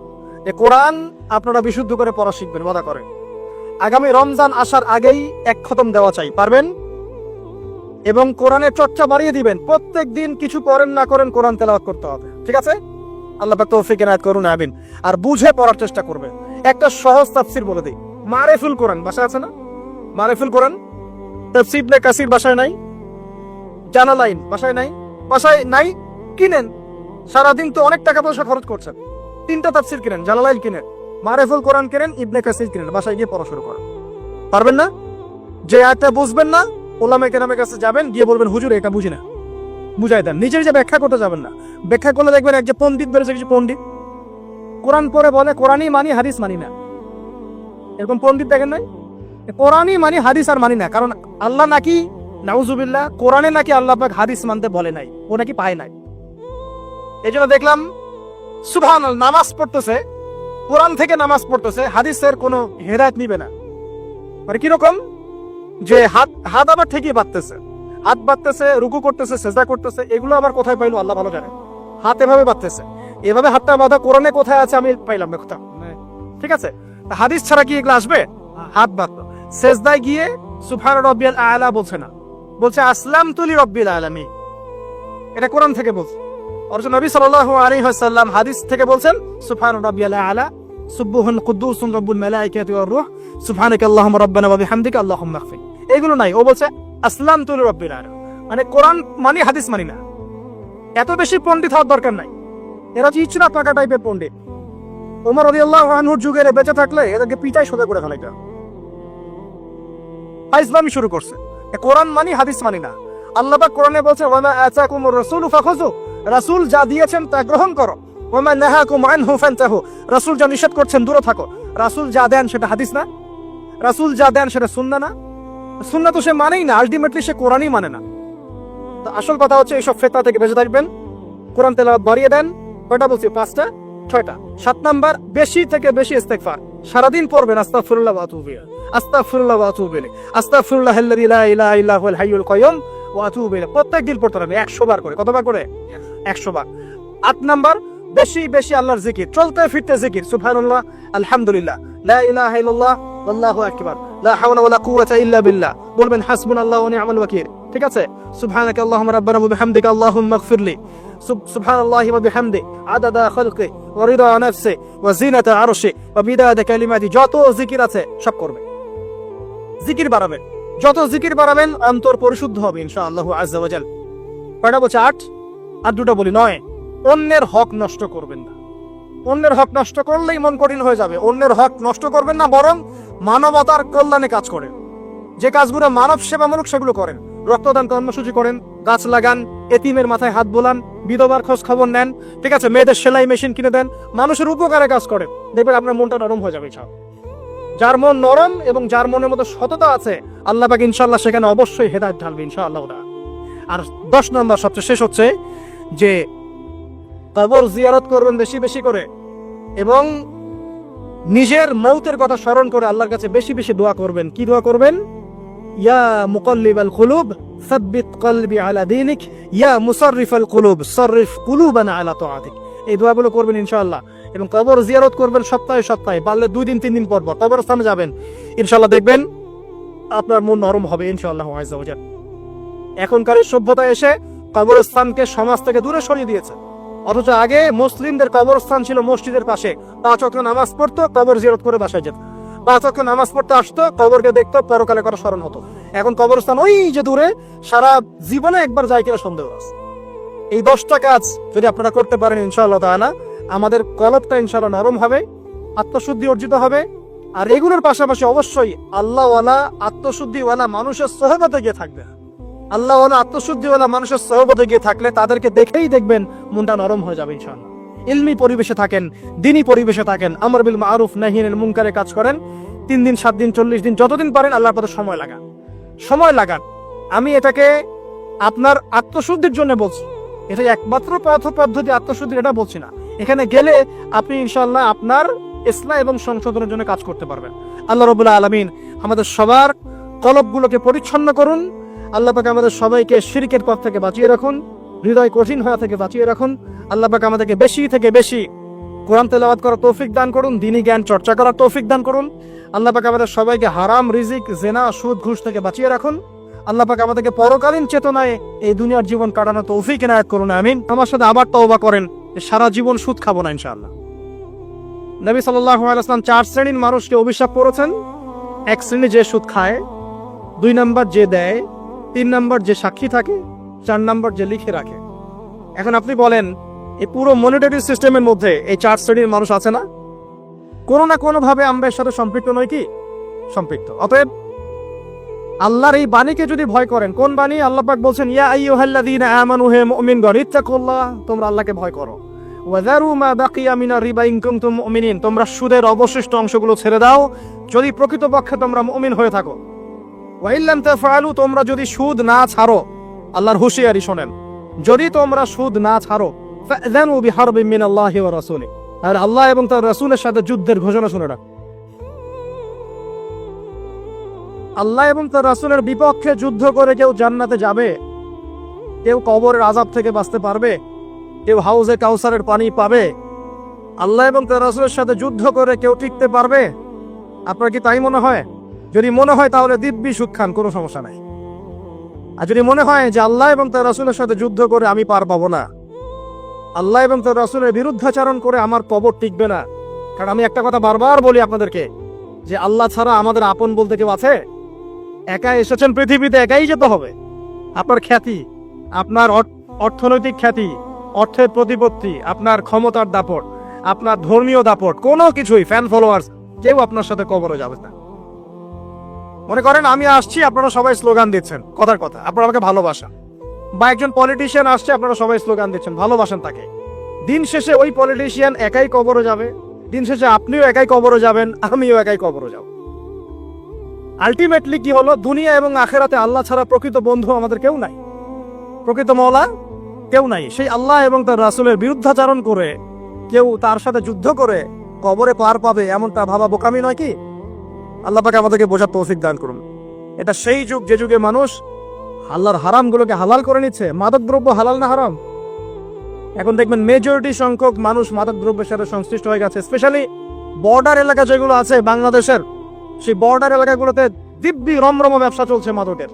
A: যে কোরআন আপনারা বিশুদ্ধ করে পড়া শিখবেন, ওয়াদা করে। আগামী রমজান আসার আগেই 1 খতম দেওয়া চাই, পারবেন? এবং কোরআনের চর্চা বাড়িয়ে দিবেন, প্রত্যেক দিন কিছু করেন না করেন কোরআন তেলাওয়াত করতে হবে। ঠিক আছে? আল্লাহ পাক তৌফিক এনায়েত করুন, আমিন। আর বুঝে পড়ার চেষ্টা করবেন। একটা সহজ তাফসীর বলে দিই, মারিফুল কোরআন বাসায় আছে না? মারিফুল কোরআন তাফসীর ইবনে কাসির বাসায় নাই? জালালাইন বাসায় নাই? বাসায় নাই, কিনেন। সারাদিন তো অনেক টাকা পয়সা খরচ করছেন, 3টা তাফসীর কিনেন, জালালাইন কিনেন, মারিফুল কোরআন কিনেন, ইবনে কাসির কিনেন, বাসায় গিয়ে পড়া শুরু করেন। পারবেন না? যে আয়াতটা বুঝবেন না, ওলামায়ে কেরামের কাছে যাবেন, গিয়ে বলবেন হুজুর এটা বুঝি না, বুঝাই দেন। নিজে নিজে ব্যাখ্যা করতে যাবেন না। ব্যাখ্যা করলে দেখবেন এক যে পণ্ডিত বেড়েছে, কিছু পণ্ডিত কোরআন পড়ে বলে কোরআনই মানি, হাদিস মানি না। এরকম পণ্ডিত দেখেন নাই? কোরআনই মানি, হাদিস আর মানি না। কারণ আল্লাহ নাকি, নাউজুবিল্লাহ, কোরআনে নাকি আল্লাহ পাক হাদিস মানতে বলে নাই, ও নাকি পায় নাই। এই জন্য দেখলাম সুবহানাল্লাহ, নামাজ পড়তেছে, কোরআন থেকে নামাজ পড়তেছে, হাদিসের কোনো হেদায়েত নিবে না। মানে কিরকম, যে হাত আবার ঠিকই বাঁধতেছে, হাত বাঁধতেছে, রুকু করতেছে, সেজদা করতেছে, এগুলো আবার কোথায় পাইলো আল্লাহ ভালো জানে। হাত এভাবে বাঁধতেছে, এভাবে হাতটা বাঁধা কোরআনে কোথায় আছে আমি পাইলাম না কোথাও। ঠিক আছে, হাদিস ছাড়া কি এগুলো আসবে? হাত বাঁধলো, সেজদায় গিয়ে সুবহান রাব্বিয়াল আলা বলছে না, বলছে আসলামতু লিরাব্বিল আলামিন। এটা কোরআন থেকে বলছে। অথচ নবী সাল্লাল্লাহু আলাইহি ওয়াসাল্লাম হাদিস থেকে বলছেন সুবহান রাব্বিয়াল আলা, সুবহুন কুদ্দুসুন রব্বুল মালাইকাতি ওয়ার রূহ, সুবহানাকাল্লাহুম্মা রাব্বানা ওয়া বিহামদিকা আল্লাহুম্মা ইগফির। এগুলো নাই, ও বলছে আসলামতু লিরাব্বিল আলামিন। মানে কোরআন মানি, হাদিস মানি না। এত বেশি পণ্ডিত হওয়ার দরকার নাই। এরা চিচড়া পাকা টাইপের পণ্ডিত। ওমর রাদিয়াল্লাহু আনহুর যুগে বেঁচে থাকলে এদেরকে পিটাই সোজা করে ফেলাইতো। ইসলামী শুরু করছে, কোরআন মানি, হাদিস মানি না। আল্লাহ পাক কোরআনে বলছে ওয়া মা আতাকুমুর রাসূলু ফাখুযু, রাসূল যা দিয়েছেন তা গ্রহণ করো। ওয়া মা নাহাকুম আনহু ফান্তাহু, রাসূল যা নিষেধ করছেন দূরে থাকো। রাসূল যা দেন সেটা হাদিস না, রাসূল যা দেন সেটা সুন্নাহ না। সুন্নাহ তো সে মানেই না, আলটিমেটলি সে কোরআনই মানে না। তো আসল কথা হচ্ছে এইসব ফিতনা থেকে বেঁচে থাকবেন, কোরআন তেলাওয়াত বাড়িয়ে দেন। কয়টা বলছি? 5টা, 6টা। 7 নাম্বার, বেশি থেকে বেশি ইস্তেগফার সারাদিন পড়বেন। আস্তাগফিরুল্লাহ ওয়া আতুবু ইলাইহি, আস্তাগফিরুল্লাহ ওয়া আতুবু ইলাইহি, আস্তাগফিরুল্লাহাল্লাযী লা ইলাহা ইল্লা হুয়াল হাইয়ুল কাইয়ুম ওয়া আতুবু ইলাইহি। প্রত্যেকদিন পড়তে হবে 100 বার করে। কতবার করে? 100 বার। 8 নাম্বার, বেশি বেশি আল্লাহর জিকির, চলতে ফিরতে জিকির। সুবহানাল্লাহ, আলহামদুলিল্লাহ, লা ইলাহা ইল্লাল্লাহ, আল্লাহু আকবার, লা হাওলা ওয়ালা কুওয়াতা ইল্লা বিল্লাহ। বলবেন হাসবুনাল্লাহু ওয়া নি'মাল ওয়াকিল। ঠিক আছে? সুবহানাকা আল্লাহুম্মা রাব্বানা ওয়া বিহামদিকা আল্লাহুম্মা ইগফিরলি, সুবহানাল্লাহি ওয়া বিহামদি আদাদা খালকি ওয়া রিদা নাফসি ওয়া জিনাতা আরশি ওয়া বিদাদা কালিমাতি। যত জিকির আছে সব করবে, জিকির বাড়াবেন। যত জিকির বাড়াবেন অন্তর পরিশুদ্ধ হবে ইনশাআল্লাহু আযজা ওয়া জাল। কয়টা বলছে? 8। আর 2টা বলি। 9, অন্যের হক নষ্ট করবেন না। অন্যের হক নষ্ট করলেই মন কঠিন হয়ে যাবে। অন্যের হক নষ্ট করবেন না, বরং মানবতার কল্যাণে কাজ করেন। যে কাজগুলো মানব সেবামূলক সেগুলো করেন। রক্তদান কর্মসূচি করেন, গাছ লাগান, এতিমের মাথায় হাত বোলান, বিধবার খোঁজ খবর নেন। ঠিক আছে, মেয়েদের সেলাই মেশিন কিনে দেন, মানুষের উপকারে কাজ করেন। দেখবেন আপনার মনটা নরম হয়ে যাবে। যার মন নরম এবং যার মনের মধ্যে সততা আছে, আল্লাহ পাক ইনশাআল্লাহ সেখানে অবশ্যই হেদায়েত ঢালবে ইনশাআল্লাহ। আর 10 নম্বর, সবচেয়ে শেষ হচ্ছে যে কবর জিয়ারত করবেন বেশি বেশি করে, এবং নিজের মৌতের কথা স্মরণ করে আল্লাহর কাছে বেশি বেশি দোয়া করবেন। কি দোয়া করবেন? ইয়া মুকাল্লিবাল কুলুব সাব্বিত কলবি আলা দীনিক, ইয়া মুসাররিফাল কুলুব সাররিফ কুলুবানা আলা তাআতিক। এই দোয়াগুলো করবেন ইনশাআল্লাহ। এবং কবর জিয়ারত করবেন সপ্তাহে সপ্তাহে, পারলে 2 দিন 3 দিন পর পর কবরস্থানে যাবেন। ইনশাআল্লাহ দেখবেন আপনার মন নরম হবে ইনশাআল্লাহ আযজা ওয়া জাল। এখনকার সভ্যতা এসে কবরস্থানকে সমাজ থেকে দূরে সরিয়ে দিয়েছে। অথচ আগে মুসলিমদের কবরস্থান ছিল মসজিদের পাশে। 5 ওয়াক্ত নামাজ পড়তো, কবর জিয়ারত করে বাসায় যেত। 5 ওয়াক্ত নামাজ পড়তে আসতো, কবরকে দেখতো, পরকালে করা স্মরণ হতো। এখন কবরস্থান ওই যে দূরে, সারা জীবনে একবার যায় কিনা সন্দেহ আছে। এই 10টা কাজ যদি আপনারা করতে পারেন ইনশাআল্লাহ তাআলা, আমাদের কলবটা ইনশাআল্লাহ নরম হবে, আত্মশুদ্ধি অর্জিত হবে। আর এগুলোর পাশাপাশি অবশ্যই আল্লাহওয়ালা, আত্মশুদ্ধিওয়ালা মানুষের সোহবতে গিয়ে থাকবে। আল্লাহওয়ালা, আত্মশুদ্ধিওয়ালা মানুষের সোহবতে গিয়ে থাকলে তাদেরকে দেখেই দেখবেন মনটা নরম হয়ে যাবে ইনশাআল্লাহ। ইলমি পরিবেশে থাকেন, দ্বীনি পরিবেশে থাকেন, আমর বিল মারুফ নাহি আনিল মুনকারে কাজ করেন। 3 দিন 7 দিন 40 দিন যতদিন পারেন আল্লাহর পথে সময় লাগান, সময় লাগান। আমি এটাকে আপনার আত্মশুদ্ধির জন্য বলছি, এটা একমাত্র পদ্ধতি আত্মশুদ্ধির, এটা বলছি না। এখানে গেলে আপনি ইনশাআল্লাহ আপনার ইসলাহ এবং সংশোধনের জন্য কাজ করতে পারবেন। আল্লাহ রাব্বুল আলামিন আমাদের সবার কলবগুলোকে পরিচ্ছন্ন করুন। আল্লাহ পাক আমাদের সবাইকে শিরকের পথ থেকে বাঁচিয়ে রাখুন, হৃদয় কঠিন হওয়া থেকে বাঁচিয়ে রাখুন। আল্লাহ পাক আমাদেরকে বেশি থেকে বেশি কোরআন তেলাওয়াত করার তৌফিক দান করুন, দ্বীনি জ্ঞান চর্চা করার তৌফিক দান করুন। আল্লাহ পাক আমাদের সবাইকে হারাম রিজিক, জেনা, সুদ, ঘুষ থেকে বাঁচিয়ে রাখুন। আল্লাহ পাক আমাদেরকে পরকালীন চেতনায় এই দুনিয়ার জীবন কাটানোর তৌফিক ইনায়াত করুন, আমিন। আমার সাথে আবার তওবা করেন যে সারা জীবন সুদ খাবো না ইনশাআল্লাহ। নবী সাল্লাল্লাহু আলাইহি ওয়াসাল্লাম 4 শ্রেণীর মানুষকে অভিশাপ করেছেন। 1 শ্রেণী যে সুদ খায়, 2 নাম্বার যে দেয়, 3 নাম্বার যে সাক্ষী থাকে, 4 নাম্বার যে লিখে রাখে। এখন আপনি বলেন এই পুরো মনিটারি সিস্টেমের মধ্যে এই 4 শ্রেণীর মানুষ আছে না? কোনো না কোনো ভাবে আমরা এর সাথে সম্পৃক্ত নই কি? সম্পৃক্ত। অতএব আল্লাহর এই বাণীকে যদি ভয় করেন, কোন বাণী? আল্লাহ পাক বলছেন ইয়া আইয়ুহাল্লাযীনা আমানু হে মুমিনগণ ইত্তাকুল্লাহ, তোমরা আল্লাহকে ভয় করো। ওয়া যারু মা বাকিয়া মিনার রিবা ইন কুনতুম মুমিনিন, তোমরা সুদের অবশিষ্ট অংশগুলো ছেড়ে দাও যদি প্রকৃতপক্ষে তোমরা মুমিন হয়ে থাকো। ওয়া ইল্লাম তাফআলু, তোমরা যদি সুদ না ছাড়ো, আল্লাহর হুঁশিয়ারি শোনেন, যদি তোমরা সুদ না ছাড়ো ফাযানু বিহারবিন মিনাল্লাহি ওয়া রাসূলিহি, আর আল্লাহ এবং তার রাসূলের সাথে যুদ্ধের ঘোষণা শুনে রাখো। আল্লাহ এবং তার রাসূলের বিপক্ষে যুদ্ধ করে কেউ জান্নাতে যাবে? কেউ কবরের আযাব থেকে বাঁচতে পারবে? কেউ হাউজে কাউসারের পানি পাবে? আল্লাহ এবং তার রাসূলের সাথে যুদ্ধ করে কেউ টিকতে পারবে? আপনার কি তাই মনে হয়? যদি মনে হয় তাহলে দিব্যি সুদ খান, কোনো সমস্যা নাই। আর যদি মনে হয় যে আল্লাহ এবং তার রাসূলের সাথে যুদ্ধ করে আমি পার পাবো না, আল্লাহ এবং তার রাসূলের বিরুদ্ধাচরণ করে আমার কবর টিকবে না, কারণ আমি একটা কথা বারবার বলি আপনাদেরকে যে আল্লাহ ছাড়া আমাদের আপন বলতে কেউ আছে? একা এসেছেন পৃথিবীতে, একাই যেতে হবে। আপনার খ্যাতি, আপনার অর্থনৈতিক খ্যাতি, অর্থের প্রতিপত্তি, আপনার ক্ষমতার দাপট, আপনার ধর্মীয় দাপট, কোনো কিছুই, ফ্যান ফলোয়ার্স, কেউ আপনার সাথে কবরে যাবে না। মনে করেন আমি আসছি, আপনারা সবাই স্লোগান দিচ্ছেন, কথার কথা, আপনারা আমাকে ভালোবাসেন, বা একজন পলিটিশিয়ান আসছে, আপনারা সবাই স্লোগান দিচ্ছেন, ভালোবাসেন তাকে। দিন শেষে ওই পলিটিশিয়ান একাই কবরে যাবে, দিন শেষে আপনিও একাই কবরে যাবেন, আমিও একাই কবরে যাব। আলটিমেটলি কি হলো? দুনিয়া এবং আখেরাতে আল্লাহ ছাড়া প্রকৃত বন্ধু আমাদের কেউ নাই, প্রকৃত মওলা কেউ নাই। সেই আল্লাহ এবং তার রাসূলের বিরুদ্ধাচরণ করে কেউ তার সাথে যুদ্ধ করে কবরে পার পাবে, এমনটা ভাবা বোকামি নয় কি? আল্লাহ পাক আমাদেরকে বোঝার তৌফিক দান করুন। এটা সেই যুগ যে যুগে মানুষ আল্লাহর হারামগুলোকে হালাল করে নিচ্ছে। মাদক দ্রব্য হালাল না হারাম? এখন দেখবেন মেজরিটি সংখ্যক মানুষ মাদক দ্রব্যের সাথে সংশ্লিষ্ট হয়ে গেছে। স্পেশালি বর্ডার এলাকা যেগুলো আছে বাংলাদেশের, সেই বর্ডার এলাকাগুলোতে দিব্যি রমরম ব্যবসা চলছে, মাদকের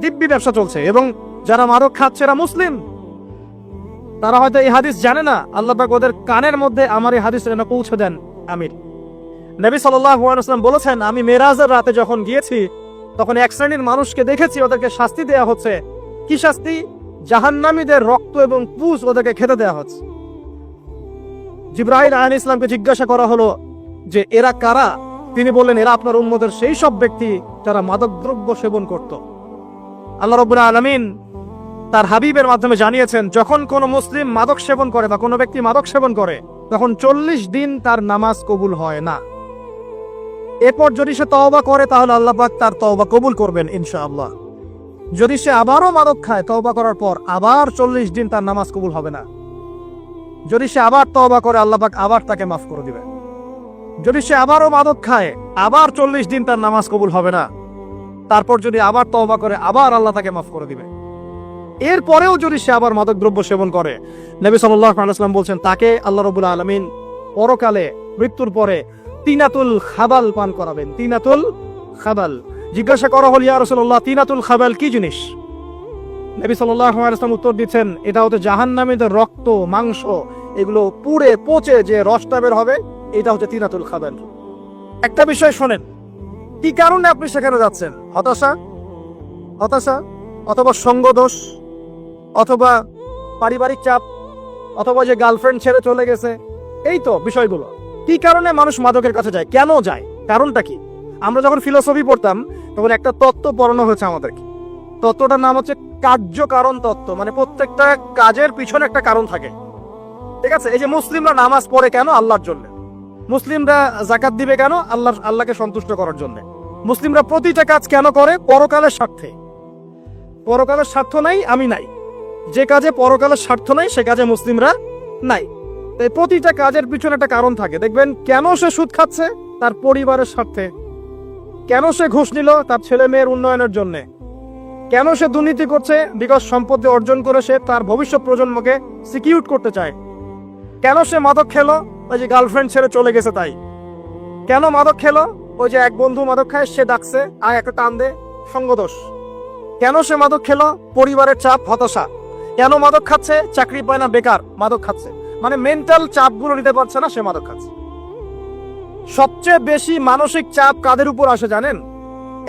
A: দিব্যি ব্যবসা চলছে। এবং যারা মাদক খাচ্ছে এরা মুসলিম, তারা হয়তো এই হাদিস জানে না, আল্লাহ পাক ওদের কানের মধ্যে আমার এই হাদিস যেন পৌঁছে দেন। আমিন। নবী সাল্লাল্লাহু আলাইহি ওয়াসাল্লাম বলেছেন, আমি মেরাজের রাতে যখন গিয়েছি তখন এক শ্রেণীর মানুষকে দেখেছি, ওদেরকে শাস্তি দেয়া হচ্ছে। কি শাস্তি? জাহান্নামীদের রক্ত এবং পুঁজ ওদেরকে খেতে দেয়া হচ্ছে। জিবরাইল আলাইহিস সালামকে জিজ্ঞাসা করা হলো যে এরা কারা? তিনি বললেন, এরা আপনার উম্মতের সেই সব ব্যক্তি যারা মাদক দ্রব্য সেবন করত। আল্লাহ রাব্বুল আলামিন তার হাবিবের মাধ্যমে জানিয়েছেন, যখন কোনো মুসলিম মাদক সেবন করে বা কোনো ব্যক্তি মাদক সেবন করে, তখন 40 দিন তার নামাজ কবুল হয় না। এরপর যদি সে তওবা করে তাহলে আল্লাহ পাক তার তওবা কবুল করবেন ইনশাআল্লাহ। যদি সে আবারও মাদক খায় তওবা করার পর, আবার 40 দিন তার নামাজ কবুল হবে না। যদি সে আবার তওবা করে, আল্লাহ পাক আবার তাকে মাফ করে দিবেন। যদি সে আবারও মাদক খায়, আবার 40 দিন তার নামাজ কবুল হবে না। তারপর যদি আবার তওবা করে, আবার আল্লাহ তাকে মাফ করে দিবে। এরপরেও যদি সে আবার মাদক দ্রব্য সেবন করে, নবী সাল্লাল্লাহু আলাইহি ওয়াসাল্লাম বলছেন, তাকে আল্লাহ রাব্বুল আলামিন পরকালে মৃত্যুর পরে তিনাতুল খাবাল পান করাবেন। তিনাতুল খাবাল। জিজ্ঞাসা করা হল, ইয়া রাসূলুল্লাহ, তিনাতুল খাবাল কি জিনিস? নবী সাল্লাল্লাহু আলাইহি ওয়াসাল্লাম উত্তর দিচ্ছেন, এটা হচ্ছে জাহান্নামীদের রক্ত, মাংস, এগুলো পুড়ে পচে যে রসটা বের হবে, এটা হচ্ছে তিনাতুল খাবাল। একটা বিষয় শোনেন, কি কারণে আপনি সেখানে যাচ্ছেন? হতাশা, হতাশা, অথবা সঙ্গদোষ, অথবা পারিবারিক চাপ, অথবা যে গার্লফ্রেন্ড ছেড়ে চলে গেছে, এই তো বিষয়গুলো। কি কারণে মানুষ মাদকের কাছে যায়? কেন যায়? কারণটা কি? আমরা যখন ফিলোসফি পড়তাম তখন একটা তত্ত্ব পড়ানো হয়েছে আমাদেরকে। তত্ত্বটার নাম হচ্ছে কার্য কারণ তত্ত্ব। মানে প্রত্যেকটা কাজের পিছনে একটা কারণ থাকে, ঠিক আছে? এই যে মুসলিমরা নামাজ পড়ে কেন? আল্লাহর জন্য। মুসলিমরা যাকাত দিবে কেন? আল্লাহকে সন্তুষ্ট করার জন্য। মুসলিমরা প্রতিটা কাজ কেন করে? পরকালের স্বার্থে। পরকালের স্বার্থ নাই, আমি নাই। যে কাজে পরকালের স্বার্থ নাই সে কাজে মুসলিমরা নাই। তাই প্রতিটা কাজের পিছনে একটা কারণ থাকে। দেখবেন কেন সে সুদ খাচ্ছে? তার পরিবারের স্বার্থে। কেন সে ঘুষ নিল? তার ছেলে মেয়ের উন্নয়নের জন্য। কেন সে দুর্নীতি করছে? বিকজ সম্পত্তি অর্জন করে সে তার ভবিষ্যৎ প্রজন্মকে সিকিউর করতে চায়। কেন সে মাদক খেলো? ওই যে গার্লফ্রেন্ড ছেড়ে চলে গেছে তাই। কেন মাদক খেলো? ওই যে এক বন্ধু মাদক খায়, সে ডাকছে, আর একটা টান দে, সঙ্গদোষ। কেন সে মাদক খেলো? পরিবারের চাপ, হতাশা। কেন মাদক খাচ্ছে? চাকরি পায় না, বেকার, মাদক খাচ্ছে। মানে মেন্টাল চাপগুলো নিতে পারছে না, সে মাদক খাচ্ছে। সবচেয়ে বেশি মানসিক চাপ কাদের উপর আসে জানেন?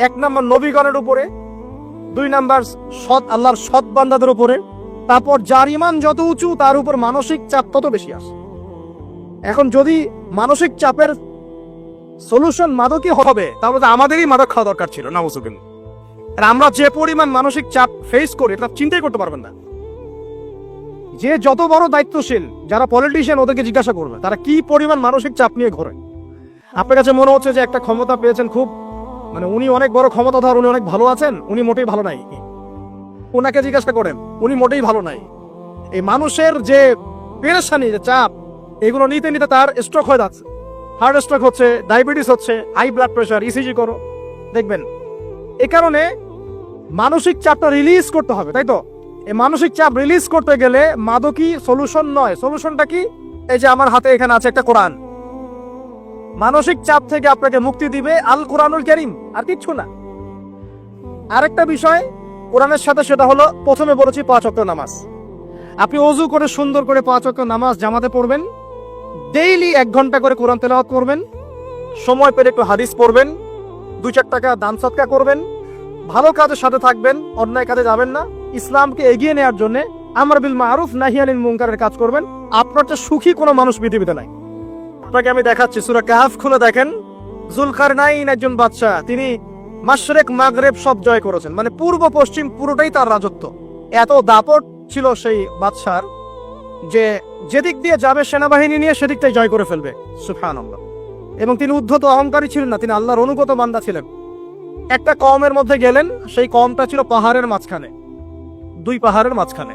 A: 1 নম্বর নবীগণের উপরে, 2 নম্বর আল্লাহর সৎ বান্দাদের উপরে, তারপর যার ইমান যত উঁচু তার উপর মানসিক চাপ তত বেশি আসে। এখন যদি মানসিক চাপের সলিউশন মাদকই হবে, তাহলে তো আমাদেরই মাদক খাওয়া দরকার ছিল, নাউজুবিল্লাহ। আর আমরা যে পরিমাণ মানসিক চাপ ফেস করি এটা চিন্তাই করতে পারবেন না। যে যত বড় দায়িত্বশীল যারা পলিটিশিয়ান ওদেরকে জিজ্ঞাসা করবে তারা কি পরিমাণ মানসিক চাপ নিয়ে ঘোরে। আপনার কাছে মনে হচ্ছে যে একটা ক্ষমতা পেয়েছেন, খুব মানে উনি অনেক বড় ক্ষমতাধর, উনি অনেক ভালো আছেন, উনি মোটেই ভালো নাই। ওনাকে জিজ্ঞাসা করেন, উনি মোটেই ভালো নাই। এই মানুষের যে পেরেশানি, যে চাপ, এগুলো নিতে নিতে তার স্ট্রোক হয়ে যাচ্ছে, হার্ট স্ট্রোক হচ্ছে, ডায়াবেটিস হচ্ছে, হাই ব্লাড প্রেশার, ইসিজি করো দেখবেন। এ কারণে মানসিক চাপটা রিলিজ করতে হবে, তাই তো? এই মানসিক চাপ রিলিজ করতে গেলে মাদকই সলিউশন নয়। সলিউশনটা কি? এই যে আমার হাতে এখানে আছে একটা কোরআন। মানসিক চাপ থেকে আপনাকে মুক্তি দিবে আল কোরআনুল কারীম, আর কিচ্ছু না। আরেকটা বিষয় কোরআনের সাথে, সেটা হলো প্রথমে বলেছি 5 ওয়াক্ত নামাজ। আপনি ওযু করে সুন্দর করে 5 ওয়াক্ত নামাজ জামাতে পড়বেন, ডেইলি 1 ঘন্টা করে কোরআন তেলাওয়াত করবেন, সময় পেলে একটু হাদিস পড়বেন, 2-4 টাকা দান সদকা করবেন, ভালো কাজের সাথে থাকবেন, অন্যায় কাজে যাবেন না, ইসলামকে এগিয়ে নেওয়ার জন্য আমর বিল মারুফ নাহি আনিল মুনকারের কাজ করবেন। আপনার চেয়ে সুখী কোনো মানুষ পৃথিবীতে নাই। আপনাকে আমি দেখাচ্ছি, সূরা কাহফ খুলে দেখেন। যুলকারনাইন একজন বাদশা, তিনি মাশরিক মাগরিব সব জয় করেছেন, মানে পূর্ব পশ্চিম পুরোটাই তার রাজত্ব। এত দাপট ছিল সেই বাদশার যে যেদিক দিয়ে যাবে সেনাবাহিনী নিয়ে সেদিকটাই জয় করে ফেলবে, সুবহানাল্লাহ। এবং তিনি উদ্ধত অহংকারী ছিলেন না, তিনি আল্লাহর অনুগত বান্দা ছিলেন। একটা কওমের মধ্যে গেলেন, সেই কওমটা ছিল পাহাড়ের মাঝখানে, 2 পাহাড়ের মাঝখানে।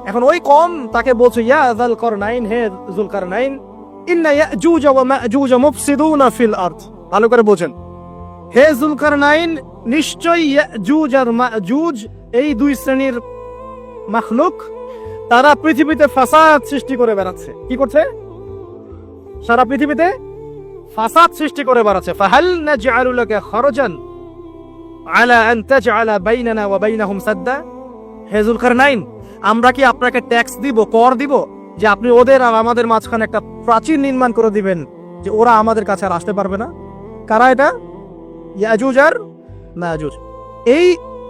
A: এখন ওই কওম তাকে বলছে, ইয়া যুলকারনাইন, হে যুলকারনাইন, ইন্না ইয়াজুজ ওয়া মাজুজ মুফসিদুনা ফিল আরদ। ভালো করে বোঝেন, হে যুলকারনাইন, নিশ্চয়ই ইয়াজুজ আর মাজুজ এই 2 শ্রেণীর মাখলুক, তারা পৃথিবীতে ফাসাদ সৃষ্টি করে বেড়াচ্ছে। কি করছে? সারা পৃথিবীতে ফাসাদ সৃষ্টি করে বেড়াচ্ছে। ফাহাল নাজআলু লাকা খরজান আলা আন তাজআলা বাইনানা ওয়া বাইনাহুম সাদ্দা। হে যুলকারনাইন, আমরা কি আপনাকে ট্যাক্স দিব, কর দিব, যে আপনি ওদের আর আমাদের মাঝখানে একটা প্রাচীর নির্মাণ করে দিবেন, যে ওরা আমাদের কাছে আর আসতে পারবে না? কারা এটা? ইয়াজুজ আর মাজুজ। এই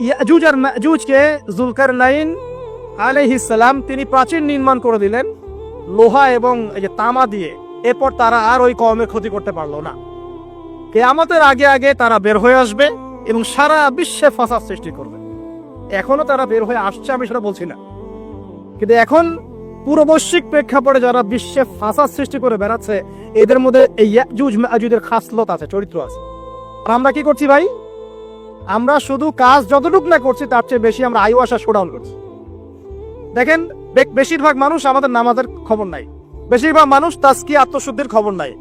A: ইয়াজুজ আর মাজুজকে যুলকারনাইন আলাইহিস সালাম তিনি প্রাচীর নির্মাণ করে দিলেন লোহা এবং এই যে তামা দিয়ে। এরপর তারা আর ওই কওমের ক্ষতি করতে পারলো না। কিয়ামতের আগে আগে তারা বের হয়ে আসবে এবং সারা বিশ্বে ফাসাদ সৃষ্টি করবে। এখনো তারা বের হয়ে আসছে, আমি সেটা বলছি না, কিন্তু এখন পুরো বৈশ্বিক প্রেক্ষাপটে যারা বিশ্বে ফাসাদ সৃষ্টি করে বেড়াচ্ছে, এদের মধ্যে এই ইয়াজুজ মাজুজের খাসলত আছে, চরিত্র আছে। আর আমরা কি করছি ভাই? আমরা শুধু কাজ যতটুকু না করছি তার চেয়ে বেশি আমরা আয়ু আশা শোডাউন করছি। দেখেন, বেশিরভাগ মানুষ আমাদের নামাজের খবর নাই, বেশিরভাগ মানুষ তাজকিয়া আত্মশুদ্ধির খবর নাই,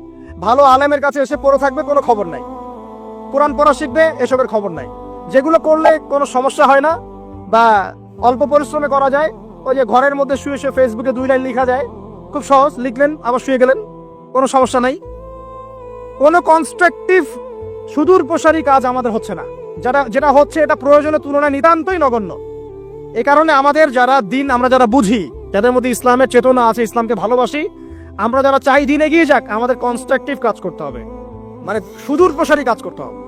A: ভালো আলেমের কাছে এসে পড়ে থাকবে কোনো খবর নাই, কোরআন পড়া শিখবে এসবের খবর নাই। যেগুলো করলে কোনো সমস্যা হয় না বা অল্প পরিশ্রমে করা যায়, ওই যে ঘরের মধ্যে শুয়ে শুয়ে ফেসবুকে 2 লাইন লেখা যায়, খুব সহজ, লিখলেন আবার শুয়ে গেলেন, কোনো সমস্যা নাই। কোনো কনস্ট্রাকটিভ সুদূর প্রসারী কাজ আমাদের হচ্ছে না। যেটা হচ্ছে এটা প্রয়োজনের তুলনায় নিতান্তই নগণ্য। এই কারণে আমাদের যারা দিন, আমরা যারা বুঝি, যাদের মধ্যে ইসলামের চেতনা আছে, ইসলামকে ভালোবাসি, আমরা যারা চাই দিন এগিয়ে যাক, আমাদের কনস্ট্রাকটিভ কাজ করতে হবে, মানে সুদূর প্রসারী কাজ করতে হবে।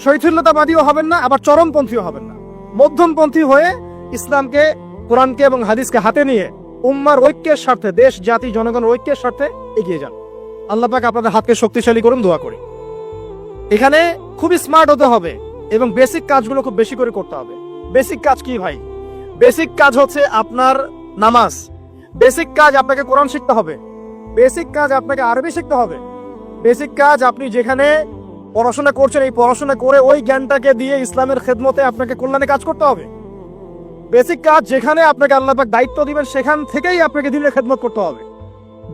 A: শৈথিল্যতাবাদীও হবেন না, আবার চরমপন্থীও হবেন না, মধ্যমপন্থী হয়ে ইসলামকে, কোরআনকে এবং হাদিসকে হাতে নিয়ে উম্মার ঐক্যের স্বার্থে, দেশ জাতি জনগণের ঐক্যের স্বার্থে এগিয়ে যান। আল্লাহ পাক আপনাদের হাতকে শক্তিশালী করুন, দোয়া করি। এখানে খুবই স্মার্ট হতে হবে এবং বেসিক কাজগুলো খুব বেশি করে করতে হবে। বেসিক কাজ কি ভাই? বেসিক কাজ হচ্ছে আপনার নামাজ, বেসিক কাজ আপনাকে কোরআন শিখতে হবে, বেসিক কাজ আপনাকে আরবি শিখতে হবে, বেসিক কাজ আপনি যেখানে পড়াশোনা করছেন এই পড়াশোনা করে ওই জ্ঞানটাকে দিয়ে ইসলামের খেদমতে আপনাকে কল্যাণে কাজ করতে হবে। বেসিক কাজ যেখানে আপনাকে আল্লাহ পাক দায়িত্ব দিবেন সেখান থেকেই আপনাকে দিনের খেদমত করতে হবে।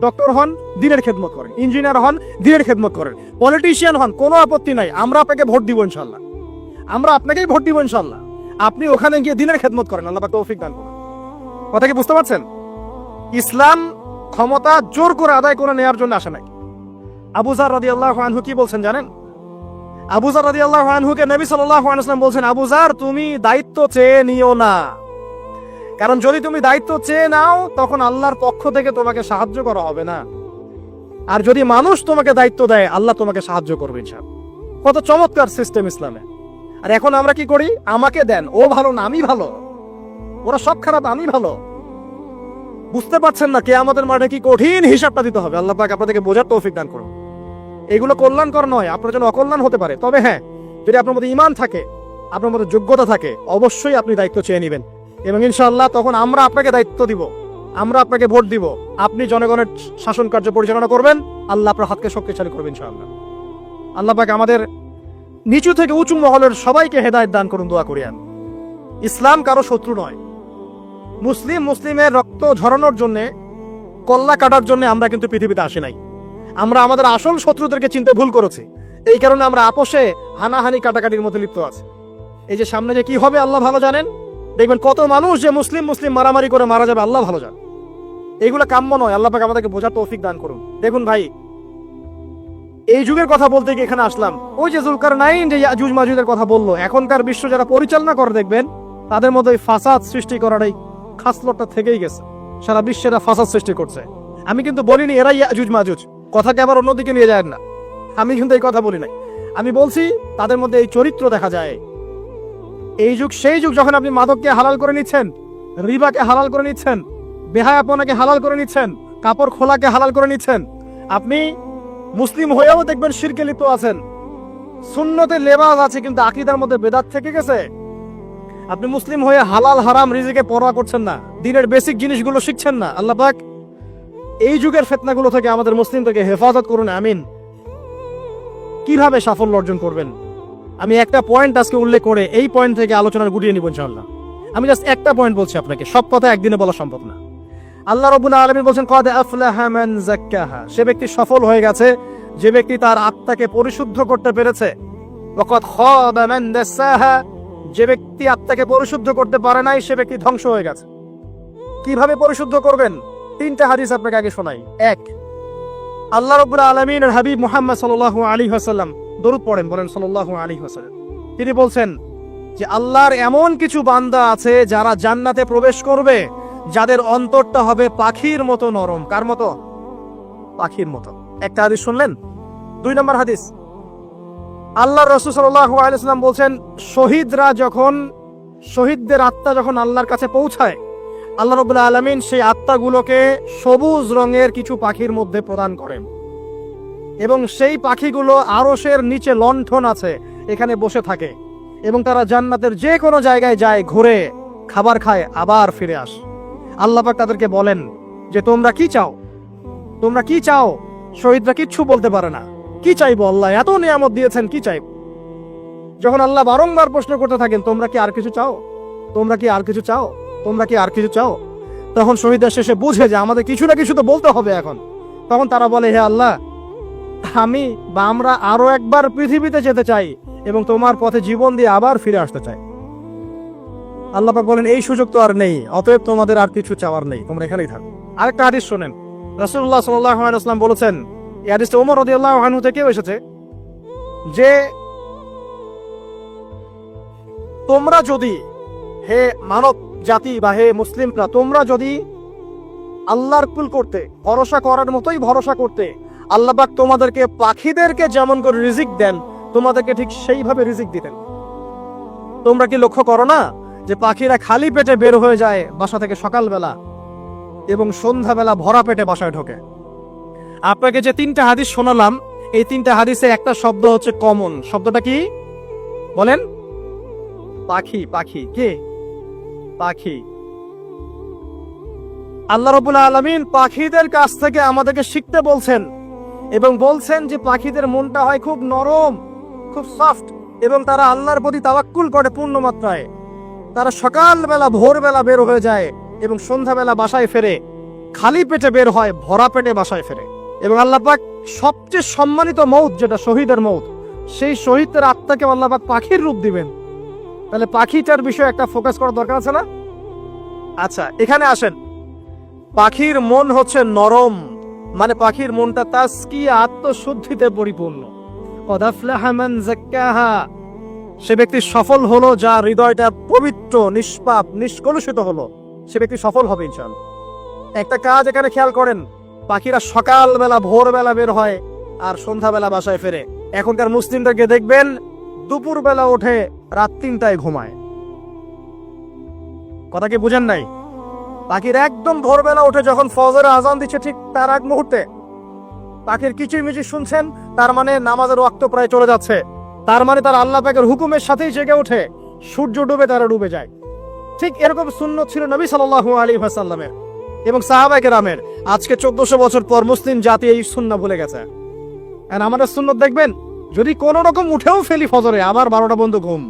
A: ডক্টর হন, দিনের খেদমত করেন, ইঞ্জিনিয়ার হন, দিনের খেদমত করেন, পলিটিশিয়ান হন, কোনো আপত্তি নাই, আমরা আপনাকে ভোট দিব ইনশাল্লাহ, আমরা আপনাকেই ভোট দিব ইনশাল্লাহ। আপনি ওখানে গিয়ে দিনের খেদমত করেন, আল্লাহ পাক তৌফিক দান করুন। কথা কি বুঝতে পারছেন? ইসলাম ক্ষমতা জোর করে আদায় করে নেওয়ার জন্য আসে নাই। আবু যার রাদিয়াল্লাহু আনহু কি বলছেন জানেন? আবু যার রাদিয়াল্লাহু আনহুকে নবী সাল্লাল্লাহু আলাইহি ওয়াসাল্লাম বলছেন, আবু যার, তুমি দায়িত্ব চেয়ে নিও না, কারণ যদি তুমি দায়িত্ব চেয়ে নাও তখন আল্লাহর পক্ষ থেকে তোমাকে সাহায্য করা হবে না, আর যদি মানুষ তোমাকে দায়িত্ব দেয় আল্লাহ তোমাকে সাহায্য করবে ইনশাআল্লাহ। কত চমৎকার সিস্টেম ইসলামে। আর এখন আমরা কি করি? আমাকে দেন, ও ভালো না আমি ভালো, ওরা সব খারাপ আমি ভালো, বুঝতে পারছেন না আমাদের মাঠে কি কঠিন হিসাবটা দিতে হবে। আল্লাহ পাক আপনাদেরকে বোঝার তৌফিক দান করুন। এগুলো কল্যাণকর নয়, আপনার জন্য অকল্যাণ হতে পারে। তবে হ্যাঁ, যদি আপনার মধ্যে ঈমান থাকে, আপনার মধ্যে যোগ্যতা থাকে, অবশ্যই আপনি দায়িত্ব চেয়ে নেবেন এবং ইনশাআল্লাহ তখন আমরা আপনাকে দায়িত্ব দিব, আমরা আপনাকে ভোট দিব, আপনি জনগণের শাসন কার্য পরিচালনা করবেন, আল্লাহ আপনার হাতকে শক্তিশালী করবেন ইনশাআল্লাহ। আল্লাহ পাক আমাদের নিচু থেকে উঁচু মহলের সবাইকে হেদায়েত দান করুন, দোয়া করি আমি। ইসলাম কারো শত্রু নয়। মুসলিমের রক্ত ঝরানোর জন্য, কল্লা কাটার জন্য আমরা কিন্তু পৃথিবীতে আসি নাই। আমরা আমাদের আসল শত্রুদেরকে চিনতে ভুল করেছি। এই কারণে আমরা আপোষে হানাহানি কাটাকাটির মধ্যে লিপ্ত আছি। এই যে সামনে যে কি হবে আল্লাহ ভালো জানেন। দেখবেন কত মানুষ যে মুসলিম মারামারি করে মারা যাবে, আল্লাহ ভালো জানেন। এইগুলো কাম্য নয়। আল্লাহ পাক আমাদেরকে বোঝার তৌফিক দান করুন। দেখুন ভাই, এই যুগের কথা বলতে গিয়ে এখানে আসলাম। ওই যে যুলকারনাইন যে ইয়াজুজ মাজুজের কথা বললো, এখনকার বিশ্ব যারা পরিচালনা করে দেখবেন তাদের মধ্যে ওই ফাসাদ সৃষ্টি করার এই খাসলতটা থেকেই গেছে। সারা বিশ্বে এরা ফাসাদ সৃষ্টি করছে। আমি কিন্তু বলিনি এরাই ইয়াজুজ মাজুজ, কথাকে আবার অন্যদিকে নিয়ে যায় না। আমি কিন্তু এই কথা বলি নাই। আমি বলছি তাদের মধ্যে এই চরিত্র দেখা যায়। এই যুগ সেই যুগ যখন আপনি মাদককে হালাল করে নিচ্ছেন, রিবাকে হালাল করে নিচ্ছেন, বেহায়াপনাকে হালাল করে নিচ্ছেন, কাপড় খোলাকে হালাল করে নিচ্ছেন। আপনি মুসলিম হয়েও দেখবেন শিরকে লিপ্ত আছেন। সুন্নতে লেবাস আছে কিন্তু আকীদার মধ্যে বেদাত থেকে গেছে। আপনি মুসলিম হয়ে হালাল হারাম রিজিকে পরোয়া করছেন না, দ্বীনের বেসিক জিনিসগুলো শিখছেন না। আল্লাহ পাক এই যুগের ফিতনাগুলো থেকে আমাদের মুসলিমদেরকে হেফাজত করুন, আমিন। কিভাবে সাফল্য অর্জন করবেন আমি একটা পয়েন্ট আজকে উল্লেখ করে এই পয়েন্ট থেকে আলোচনা গুটিয়ে নিব ইনশাআল্লাহ। আমি জাস্ট একটা পয়েন্ট বলছি আপনাকে, সব কথা একদিনে বলা সম্ভব না। আল্লাহ রাব্বুল আলামিন বলেন ক্বাদ আফলাহা মান যাক্কাহা, সে ব্যক্তি সফল হয়ে গেছে যে ব্যক্তি তার আত্মাকে পরিশুদ্ধ করতে পেরেছে। ওয়া ক্বাদ খাবা মান দাসাহা, যে ব্যক্তি আত্মাকে পরিশুদ্ধ করতে পারে নাই সে ব্যক্তি ধ্বংস হয়ে গেছে। কিভাবে পরিশুদ্ধ করবেন? তিনটা হাদিস আপনাকে আগে শোনাই। এক, আল্লাহ রাব্বুল আলামিনের হাবিব মুহাম্মদ সাল্লাল্লাহু আলাইহি ওয়াসাল্লাম দরুদ পড়েন, বলেন সাল্লাল্লাহু আলাইহি ওয়াসাল্লাম। তিনি বলছেন যে আল্লাহর এমন কিছু বান্দা আছে যারা জান্নাতে প্রবেশ করবে যাদের অন্তরটা হবে পাখির মতো নরম। কার মতো? পাখির মতো। একটা হাদিস শুনলেন। দুই নম্বর হাদিস, আল্লাহর রাসূল সাল্লাল্লাহু আলাইহি ওয়াসাল্লাম বলছেন শহীদদের আত্মা যখন আল্লাহর কাছে পৌঁছায়, আল্লাহ রাব্বুল আলামিন সেই আত্মাগুলোকে সবুজ রঙের কিছু পাখির মধ্যে প্রদান করেন এবং সেই পাখিগুলো আরশের নিচে লণ্ঠন আছে এখানে বসে থাকে এবং তারা জান্নাতের যে কোনো জায়গায় যায়, ঘুরে খাবার খায়, আবার ফিরে আসে। আল্লাহ পাক তাদেরকে বলেন যে তোমরা কি চাও, তোমরা কি চাও? শহীদরা কিচ্ছু বলতে পারে না। কি চাইবো? আল্লাহ এত নিয়ামত দিয়েছেন, কি চাইবো? যখন আল্লাহ বারংবার প্রশ্ন করতে থাকেন তোমরা কি আর কিছু চাও, তোমরা কি আর কিছু চাও, তোমরা কি আর কিছু চাও, তখন শহীদরা শেষে বুঝে যে আমাদের কিছু না কিছু তো বলতে হবে এখন। তখন তারা বলে হে আল্লাহ, আমরা আরো একবার পৃথিবীতে যেতে চাই এবং তোমার পথে জীবন দিয়ে আবার ফিরে আসতে চাই। আল্লাহ পাক বলেন এই সুযোগ তো আর নেই, অতএব তোমাদের আর কিছু চাওয়ার নেই, তোমরা এখানেই থাকো। আরেকটা হাদিস শোনেন। রাসূলুল্লাহ সাল্লাল্লাহু আলাইহি ওয়াসাল্লাম বলেছেন, এই হাদিসটা ওমর রাদিয়াল্লাহু আনহু থেকে এসেছে, যে তোমরা যদি, হে মানব জাতি বা হে মুসলিমরা, তোমরা যদি আল্লাহর কুল করতে, ভরসা করার মতোই ভরসা করতে, আল্লাহ পাক তোমাদেরকে পাখিদেরকে যেমন করে রিজিক দেন তোমাদেরকে ঠিক সেইভাবে রিজিক দিতেন। তোমরা কি লক্ষ্য করো না যে পাখিরা খালি পেটে বের হয়ে যায় বাসা থেকে সকালবেলা এবং সন্ধ্যাবেলা ভরা পেটে বাসায় ঢোকে? আপনাকে যে তিনটা হাদিস শোনালাম, এই তিনটা হাদিসে একটা শব্দ হচ্ছে কমন। শব্দটা কি বলেন? পাখি। পাখি কে? পাখি। আল্লাহ রাব্বুল আলামিন পাখিদের কাছ থেকে আমাদেরকে শিখতে বলছেন এবং বলছেন যে পাখিদের মনটা হয় খুব নরম, খুব সফট এবং তারা আল্লাহর প্রতি তাওয়াক্কুল করে পূর্ণ মাত্রায়। তারা সকালবেলা ভোরবেলা বের হয়ে যায় এবং সন্ধ্যাবেলা বাসায় ফেরে, খালি পেটে বের হয়, ভরা পেটে বাসায় ফেরে। এবং আল্লাহ পাক সবচেয়ে সম্মানিত মৌত যেটা শহীদের মৌত, সেই শহীদের আত্মাকে আল্লাহ পাক পাখির রূপ দিবেন। তাহলে পাখিটার বিষয়ে একটা ফোকাস করার দরকার আছে না? আচ্ছা, এখানে আসেন। পাখির মন হচ্ছে নরম, মানে পাখির মনটা তাজকিয়া, আত্মশুদ্ধিতে পরিপূর্ণ। ক্বাদ আফলাহা মান যাক্কাহা, সে ব্যক্তি সফল হলো যার হৃদয়টা পবিত্র, নিষ্পাপ, নিষ্কলুষিত হলো, সে ব্যক্তি সফল হবে ইনশাআল্লাহ। একটা কাজ এখানে খেয়াল করেন, পাখিরা সকালবেলা ভোরবেলা বের হয় আর সন্ধ্যাবেলা বাসায় ফেরে। এখনকার মুসলিমদেরকে দেখবেন দুপুরবেলা ওঠে, রাত 3টায় ঘুমায়। কথা কি বুঝেন নাই? পাখির একদম ভোরবেলা উঠে যখন ফজরের আজান দিচ্ছে ঠিক তার আগ মুহূর্তে পাখির কিচিরমিচির শুনছেন, তার মানে নামাজের ওয়াক্ত প্রায় চলে যাচ্ছে। তার মানে তার আল্লাহ পাকের হুকুমের সাথেই জেগে ওঠে, সূর্য ডুবে তারা ডুবে যায়। ঠিক এরকম সুন্নত ছিল নবী সাল্লাল্লাহু আলাইহি ওয়াসাল্লামের এবং সাহাবায়ে কেরামের। আজকে 1400 বছর পর মুসলিম জাতি এই সুন্নাহ ভুলে গেছে। আর আমাদের সুন্নত দেখবেন, যদি কোনো রকম উঠেও ফেলি ফজরে, আবার 12টা বন্ধ ঘুম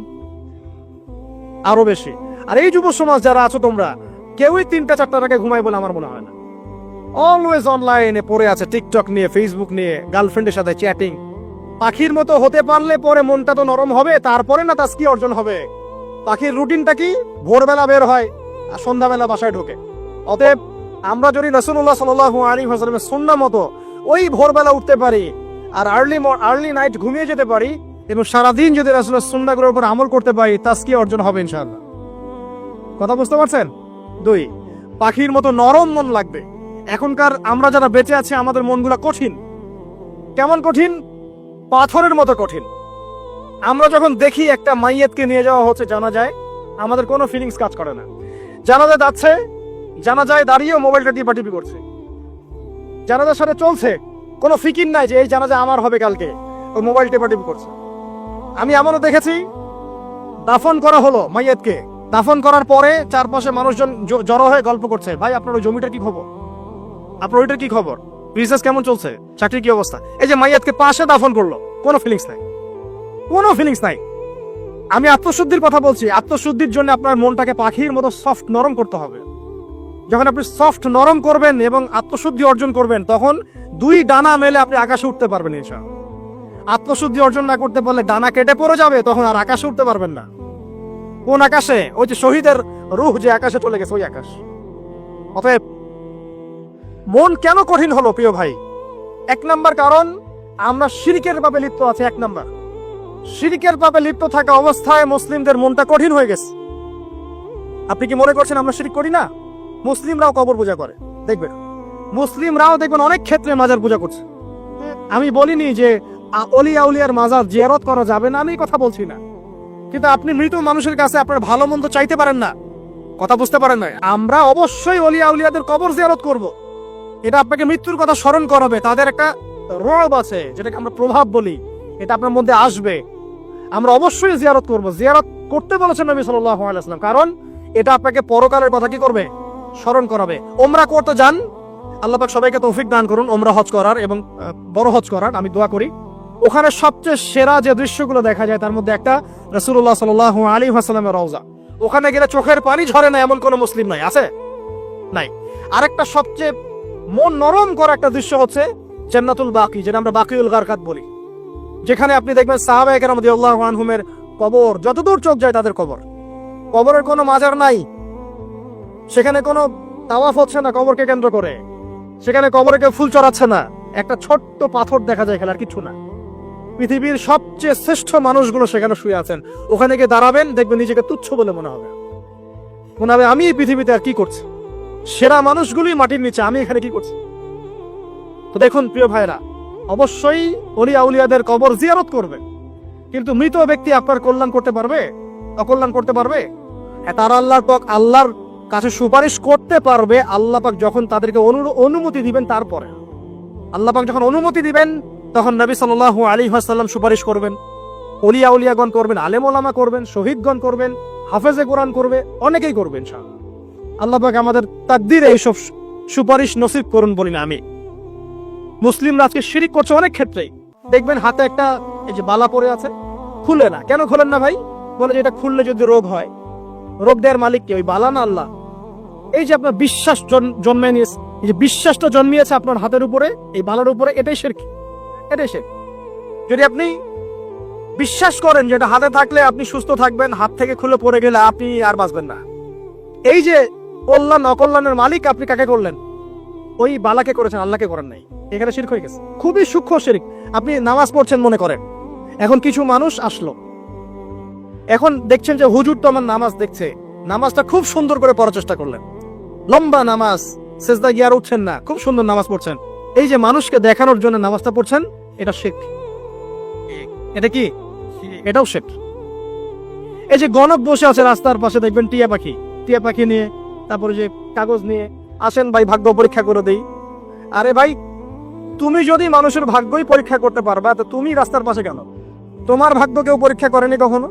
A: আরো বেশি। আর এই যুব সমাজ যারা আছো তোমরা, কেউই 3টা-4টার আগে ঘুমায় বলে আমার মনে হয় না। অলওয়েজ অনলাইনে পড়ে আছে, টিকটক নিয়ে, ফেসবুক নিয়ে, গার্লফ্রেন্ডের সাথে চ্যাটিং। পাখির মতো হতে পারলে পরে মনটা তো নরম হবে, তারপরে না তাস্কি অর্জন হবে। পাখির রুটিনটা কি? ভোরবেলা বের হয় আর সন্ধ্যাবেলা বাসায় ঢোকে। অতএব আমরা যদি রাসূলুল্লাহ সাল্লাল্লাহু আলাইহি ওয়াসাল্লামের সুন্নাহ মতো ওই ভোরবেলা উঠতে পারি আর আর্লি নাইট ঘুমিয়ে যেতে পারি এবং সারাদিন যদি রাসূলের সুন্নাহগুলোর উপর আমল করতে পারি, তাস্কি অর্জন হবে ইনশাআল্লাহ। কথা বুঝতে পারছেন? 2, পাখির মতো নরম মন লাগবে। এখনকার আমরা যারা বেঁচে আছি, আমাদের মনগুলা কঠিন। কেমন কঠিন? পাথরের মতো কঠিন। আমরা যখন দেখি একটা মাইয়াতকে নিয়ে যাওয়া হচ্ছে জানাজায়, আমাদের কোনো ফিলিংস কাজ করে না। জানাজা যাচ্ছে, জানাজায় দাঁড়িয়েও মোবাইলটা টিপাটিপি করছে। জানাজার সাথে চলছে, কোনো ফিকির নাই যে এই জানাজা আমার হবে কালকে, ও মোবাইল টিপাটিপি করছে। আমি এমনও দেখেছি, দাফন করা হলো মাইয়াতকে, দাফন করার পরে চারপাশে মানুষজন জড়ো হয়ে গল্প করছে, ভাই আপনার ওই জমিটার কি খবর, আপনার ওইটার কি খবর, বিজনেস কেমন চলছে, চাকরির কি অবস্থা। এই যে মাইয়াতকে পাশে দাফন করলো, কোনো ফিলিংস নাই, কোনো ফিলিংস নাই। আমি আত্মশুদ্ধির কথা বলছি। আত্মশুদ্ধির জন্য আপনার মনটাকে পাখির মতো সফট নরম করতে হবে। যখন আপনি সফট নরম করবেন এবং আত্মশুদ্ধি অর্জন করবেন, তখন 2 ডানা মেলে আপনি আকাশে উঠতে পারবেন ইনশাআল্লাহ। আত্মশুদ্ধি অর্জন না করতে পারলে ডানা কেটে পড়ে যাবে, তখন আর আকাশে উঠতে পারবেন না। কোন আকাশে? ওই যে শহীদের রূহ যে আকাশে চলে গেছে, ওই আকাশ। অতএব মন কেন কঠিন হলো প্রিয় ভাই? 1 নাম্বার কারণ, আমরা শিরকের পাপে লিপ্ত আছি। 1 নাম্বার, শিরকের পাপে লিপ্ত থাকা অবস্থায় মুসলিমদের মনটা কঠিন হয়ে গেছে। আপনি কি মনে করছেন আমরা শিরক করি না? মুসলিমরাও কবর পূজা করে, দেখবেন মুসলিমরাও দেখবেন অনেক ক্ষেত্রে মাজার পূজা করছে। আমি বলিনি যে অলিয়া উলিয়ার মাজার জিয়ারত করা যাবে না, আমি এই কথা বলছি না। কিন্তু আপনি মৃত মানুষের কাছে আপনার ভালো মন্দ চাইতে পারেন না। কথা বুঝতে পারেন না? আমরা অবশ্যই অলিয়া উলিয়াদের কবর জিয়ারত করব। এটা আপনাকে মৃত্যুর কথা স্মরণ করাবে। তাদের একটা রব আছে, যেটাকে আমরা প্রভাব বলি, এটা আপনার মধ্যে আসবে। আমরা অবশ্যই জিয়ারত করব। জিয়ারত করতে বলেছেন নবী সাল্লাল্লাহু আলাইহি ওয়াসাল্লাম, কারণ এটা আপনাকে পরকালের কথা কি করবে? স্মরণ করাবে। ওমরা করতে যান, আল্লাহ পাক সবাইকে তৌফিক দান করুন ওমরা হজ করার এবং বড় হজ করার। আমি দোয়া করি। ওখানে সবচেয়ে সেরা যে দৃশ্যগুলো দেখা যায়, তার মধ্যে একটা রাসূলুল্লাহ সাল্লাল্লাহু আলাইহি ওয়াসাল্লামের রওজা। ওখানে গেলে চোখের পানি ঝরে না এমন কোন মুসলিম নাই, আছে? নাই। আরেকটা সবচেয়ে মন নরম করা একটা দৃশ্য হচ্ছে জান্নাতুল বাকি, যেটা আমরা বাকিউল গারকাত বলি, যেখানে আপনি দেখবেন সাহাবায়ে কেরাম রাদিয়াল্লাহু আনহুমের কবর, যতদূর চোখ যায় তাদের কবর। কবরের কোনো মাজার নাই, সেখানে কোনো তাওয়াফ হচ্ছে না কবরকে কেন্দ্র করে, সেখানে কবরে কেউ ফুল চড়াচ্ছে না, একটা ছোট্ট পাথর দেখা যায়, খেলার কিছু না। পৃথিবীর সবচেয়ে শ্রেষ্ঠ মানুষগুলো সেখানে শুয়ে আছেন। ওখানে গিয়ে দাঁড়াবেন, দেখবেন নিজেকে তুচ্ছ বলে মনে হবে। আমি এই পৃথিবীতে আর কি করছি? সেরা মানুষগুলি মাটির নিচে, আমি এখানে কি করছি? তো দেখুন প্রিয় ভাইরা, অবশ্যই ওলিয়া উলিয়াদের কবর জিয়ারত করবে, কিন্তু মৃত ব্যক্তি আপনার কল্যাণ করতে পারবে? অকল্যাণ করতে পারবে? তারা আল্লাহর কাছে সুপারিশ করতে পারবে আল্লাহ পাক যখন তাদেরকে অনুমতি দিবেন। তারপরে আল্লাহ পাক যখন অনুমতি দিবেন, তখন নবী সাল্লাল্লাহু আলাইহি ওয়াসাল্লাম সুপারিশ করবেন, ওলিয়া উলিয়াগণ করবেন, আলেম ওলামা করবেন, শহীদগণ করবেন, হাফেজে কোরআন করবে, অনেকেই করবেন ইনশাআল্লাহ। আল্লাহ পাক আমাদের তাকদীরে এইসব সুপারিশ নসিব করুন বলি না আমি। মুসলিমরা আজকে শিরিক করছে অনেক ক্ষেত্রেই। দেখবেন হাতে একটা এই যে বালা পড়ে আছে, খুলে না। কেন খোলেন না ভাই? বলে যে এটা খুললে যদি রোগ হয়। রোগ দেওয়ার মালিক কে? ওই বালা না আল্লাহ? এই যে আপনার বিশ্বাস জন্মে নিয়েছে, এই যে বিশ্বাসটা জন্মিয়েছে আপনার হাতের উপরে, এই বালার উপরে, এটাই শিরক, এটাই শিরক। যদি আপনি বিশ্বাস করেন যে এটা হাতে থাকলে আপনি সুস্থ থাকবেন, হাত থেকে খুলে পড়ে গেলে আপনি আর বাঁচবেন না, এই যে কল্যাণ অকল্যাণের মালিক আপনি কাকে করলেন? ওই বালাকে করেছেন, আল্লাহকে করেন নাই। এখানে শিরক হয়ে গেছে, খুবই সূক্ষ্ম শিরক। আপনি নামাজ পড়ছেন মনে করেন, এখন কিছু মানুষ আসলো, এখন দেখছেন যে হুজুর তো আমার নামাজ দেখছে, নামাজটা খুব সুন্দর করে পড়ার চেষ্টা করলেন, লম্বা নামাজ, সেজদা গিয়ে আর উঠছেন না, খুব সুন্দর নামাজ পড়ছেন। এই যে মানুষকে দেখানোর জন্য নামাজটা পড়ছেন, এটা শিরক। এটা কি? এটাও শিরক। এই যে গণক বসে আছে রাস্তার পাশে, দেখবেন টিয়া পাখি নিয়ে তারপরে যে কাগজ নিয়ে আসেন ভাই ভাগ্য পরীক্ষা করে দেই। আরে ভাই, তুমি যদি মানুষের ভাগ্যই পরীক্ষা করতে পারবা তো তুমি রাস্তার পাশে কেন? তোমার ভাগ্য কেউ পরীক্ষা করেনি কখনো?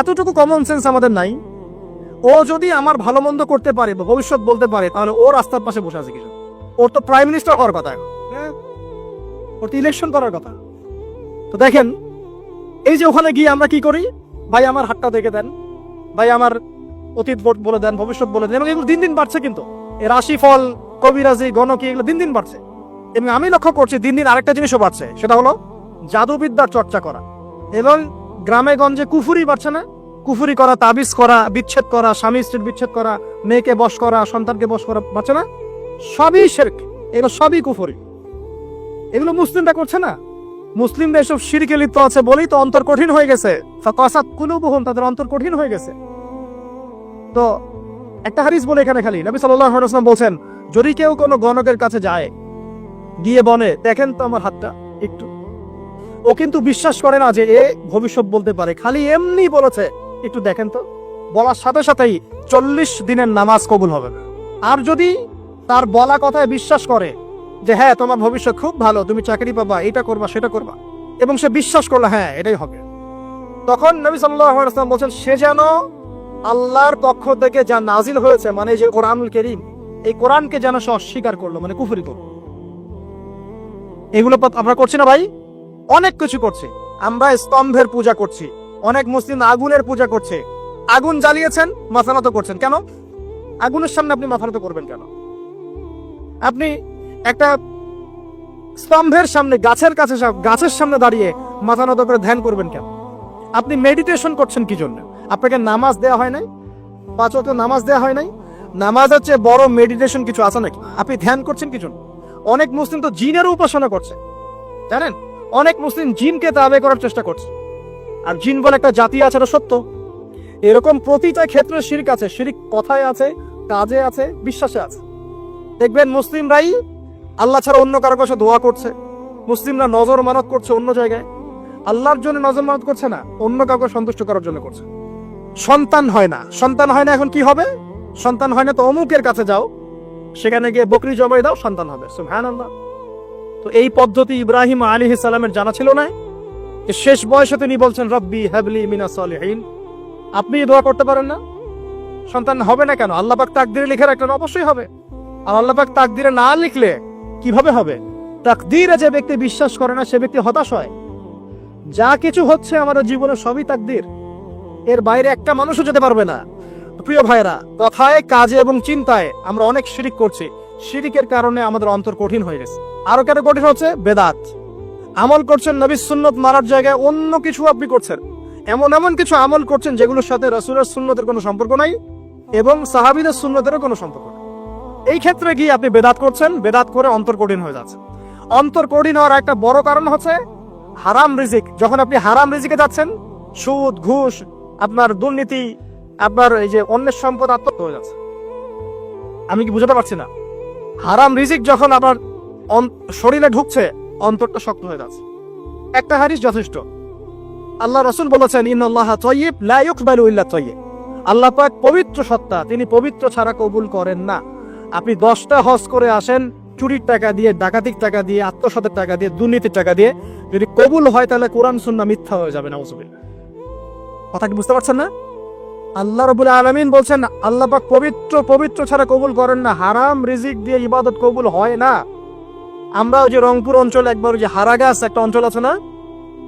A: এতটুকু কমন সেন্স আমাদের নাই? ও যদি আমার ভালো মন্দ করতে পারে বা ভবিষ্যৎ বলতে পারে, তাহলে ও রাস্তার পাশে বসে আছে কিছু? ওর তো প্রাইম মিনিস্টার হওয়ার কথা, ওর তো ইলেকশন করার কথা। তো দেখেন, এই যে ওখানে গিয়ে আমরা কি করি, ভাই আমার হাতটা দেখে দেন, ভাই আমার অতীত বলে দেন, ভবিষ্যৎ বলে দেন, এবং এগুলো দিন দিন বাড়ছে। কিন্তু এই রাশিফল, কবিরাজি, গণকি, এগুলো দিন দিন বাড়ছে। এবং আমি লক্ষ্য করছি দিন দিন আরেকটা জিনিসও বাড়ছে, সেটা হলো জাদুবিদ্যার চর্চা করা। এবং গ্রামে গঞ্জে কুফুরি বাড়ছে না? কুফুরি করা, তাবিজ করা, বিচ্ছেদ করা, স্বামী স্ত্রীর বিচ্ছেদ করা, মেয়েকে বশ করা, সন্তানকে বশ করা বাড়ছে না? সবই শিরক, এগুলো সবই কুফুরি। এগুলো মুসলিমরা করছে না। মুসলিমরা এসব শিরকে লিপ্ত আছে বলেই তো অন্তর কঠিন হয়ে গেছে। ফাকাসাত কুলুবুহুম, তাদের অন্তর কঠিন হয়ে গেছে। তো একটা হাদিস বলে এখানে খালি, নবী সাল্লাল্লাহু আলাইহি ওয়াসাল্লাম বলছেন, যদি কেউ কোনো গণকের কাছে যায়, গিয়ে বলে দেখেন তো আমার হাতটা একটু, ও কিন্তু বিশ্বাস করে না যে এ ভবিষ্যৎ বলতে পারে, খালি এমনি বলেছে একটু দেখেন তো, বলার সাথে সাথেই 40 দিনের নামাজ কবুল হবে। আর যদি তার বলা কথায় বিশ্বাস করে যে হ্যাঁ তোমার ভবিষ্যৎ খুব ভালো, তুমি চাকরি পাবা, এটা করবা সেটা করবা, এবং সে বিশ্বাস করলো হ্যাঁ এটাই হবে, তখন নবী সাল্লাল্লাহু আলাইহি ওয়াসাল্লাম বলছেন সে যেন আল্লাহর পক্ষ থেকে যা নাজিল হয়েছে, মানে যে কোরআনুল কারীম, এই কোরআনকে যেন সে অস্বীকার করলো, মানে কুফরি করলো। এগুলো আমরা করছি না ভাই? অনেক কিছু করছি আমরা। স্তম্ভের পূজা করছি, অনেক মুসলিম আগুনের পূজা করছে। আগুন জ্বালিয়েছেন, মাথা নত করছেন কেন? আগুনের সামনে আপনি মাথা নত করবেন কেন? আপনি একটা স্তম্ভের সামনে, গাছের কাছে, গাছের সামনে দাঁড়িয়ে মাথা নত করে ধ্যান করবেন কেন? আপনি মেডিটেশন করছেন কি জন্য? আপনাকে নামাজ দেওয়া হয় নাই? 5 ওয়াক্ত নামাজ দেওয়া হয় নাই? নামাজ হচ্ছে বড় মেডিটেশন কিছু আছে নাকি? আপনি ধ্যান করছেন কি জন্য? অনেক মুসলিম তো জিনের উপাসনা করছে, জানেন? অনেক মুসলিম জিনকে তাবে করার চেষ্টা করছে। আর জিন বলে একটা জাতি আছে, এটা সত্য। এরকম প্রতিটা ক্ষেত্রে শিরক আছে। শিরক কথায় আছে, কাজে আছে, বিশ্বাসে আছে। দেখবেন মুসলিমরাই আল্লাহ ছাড়া অন্য কারো কাছে দোয়া করছে, মুসলিমরা নজর মানত করছে অন্য জায়গায়, আল্লাহর জন্য নজর মানত করছে না, অন্য কাউকে সন্তুষ্ট করার জন্য করছে। সন্তান হয় না, সন্তান হয় না, এখন কি হবে? সন্তান হয় না তো অমুকের কাছে যাও, সেখানে গিয়ে বকরি জবাই দাও, সন্তান হবে। সুবহানাল্লাহ। তো এই পদ্ধতি ইব্রাহিম আলাইহিস সালামের জানা ছিল না? শেষ বয়সে তিনি বলছেন রব্বি হাবলি মিনাস সালিহিন। আপনি দোয়া করতে পারেন না? সন্তান হবে না কেন? আল্লাহ পাক তাকদিরে লিখে রাখলেন, অবশ্যই হবে। আর আল্লাহ পাক তাকদিরে না লিখলে কিভাবে হবে? তাকদিরে যে ব্যক্তি বিশ্বাস করে না সে ব্যক্তি হতাশ হয়। যা কিছু হচ্ছে আমাদের জীবনে সবই তাকদির, এর বাইরে একটা মানুষও যেতে পারবে না। প্রিয় ভাইরা, কথায়, কাজে এবং চিন্তায় আমরা অনেক শিরিক করছি। শিরিকের কারণে আমাদের অন্তর কঠিন হয়ে গেছে। আরো কেন কঠিন হচ্ছে? বেদাত। আমল করছেন নবীর সুন্নত মারার জায়গায় অন্য কিছু আপনি করছেন। এমন এমন কিছু আমল করছেন যেগুলোর সাথে রাসূলের সুন্নতের কোনো সম্পর্ক নাই এবং সাহাবীদের সুন্নতেরও কোনো সম্পর্ক নেই। এই ক্ষেত্রে গিয়ে আপনি বেদাত করছেন, বেদাত করে অন্তর কঠিন হয়ে যাচ্ছে। অন্তর কঠিন হওয়ার একটা বড় কারণ হচ্ছে হারাম রিজিক। যখন আপনি হারাম রিজিকে যাচ্ছেন, সুদ, ঘুষ, আপনার দুর্নীতি, আপনার এই যে অন্যের সম্পদ আত্মসাৎ হয়ে যাচ্ছে। আমি কি বুঝাতে পারছি না? হারাম রিজিক যখন আপনার শরীরে ঢুকছে, অন্তরটা শক্ত হয়ে যাচ্ছে। একটা হাদিস যথেষ্ট। আল্লাহ রাসূল বলেছেন ইন্নাল্লাহা তাইয়্যিব লা ইকবালু ইল্লা তাইয়্যিব। আল্লাহ পাক পবিত্র সত্তা, তিনি পবিত্র ছাড়া কবুল করেন না। আপনি 10টা হজ করে আসেন, চুরির টাকা দিয়ে, ডাকাতির টাকা দিয়ে, আত্মসাতের টাকা দিয়ে, দুর্নীতির টাকা দিয়ে, যদি কবুল হয় তাহলে কোরআন সুন্নাহ মিথ্যা হয়ে যাবে। নাউযুবিল্লাহ। কথা কি বুঝতে পারছেন না? আল্লাহ রাব্বুল আলামিন বলছেন আল্লাহ পাক পবিত্র ছাড়া কবুল করেন না। হারাম রিজিক দিয়ে ইবাদত কবুল হয় না। আমরা ওই যে রংপুর অঞ্চলে একবার ওই যে হারাগাছ একটা অঞ্চল আছে না,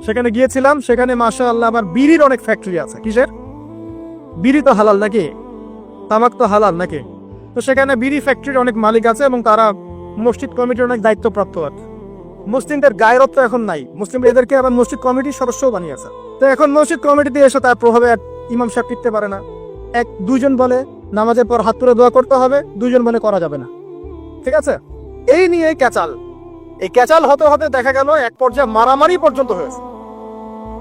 A: সেখানে গিয়েছিলাম। সেখানে মাশাআল্লাহ আবার বিড়ির অনেক ফ্যাক্টরি আছে। কিসের? বিড়ি তো হালাল নাকি? তামাক তো হালাল নাকি? তো সেখানে বিড়ি ফ্যাক্টরির অনেক মালিক আছে এবং তারা মসজিদ কমিটির অনেক দায়িত্বপ্রাপ্ত আছে। মুসলিমদের গায়রত তো এখন নাই, মুসলিম এদেরকে আবার মসজিদ কমিটির সদস্যও বানিয়েছে। তো এখন মসজিদ কমিটিতে এসে তার প্রভাবে ইমাম সাহেব টিকতে পারে না। দুইজন বলে নামাজের পর হাত তুলে দোয়া করতে হবে, দুইজন বলে করা যাবে না। ঠিক আছে? এই নিয়ে ক্যাচাল। এই ক্যাচাল হতে হতে দেখা গেল এক পর্যায়ে মারামারি পর্যন্ত হয়েছে।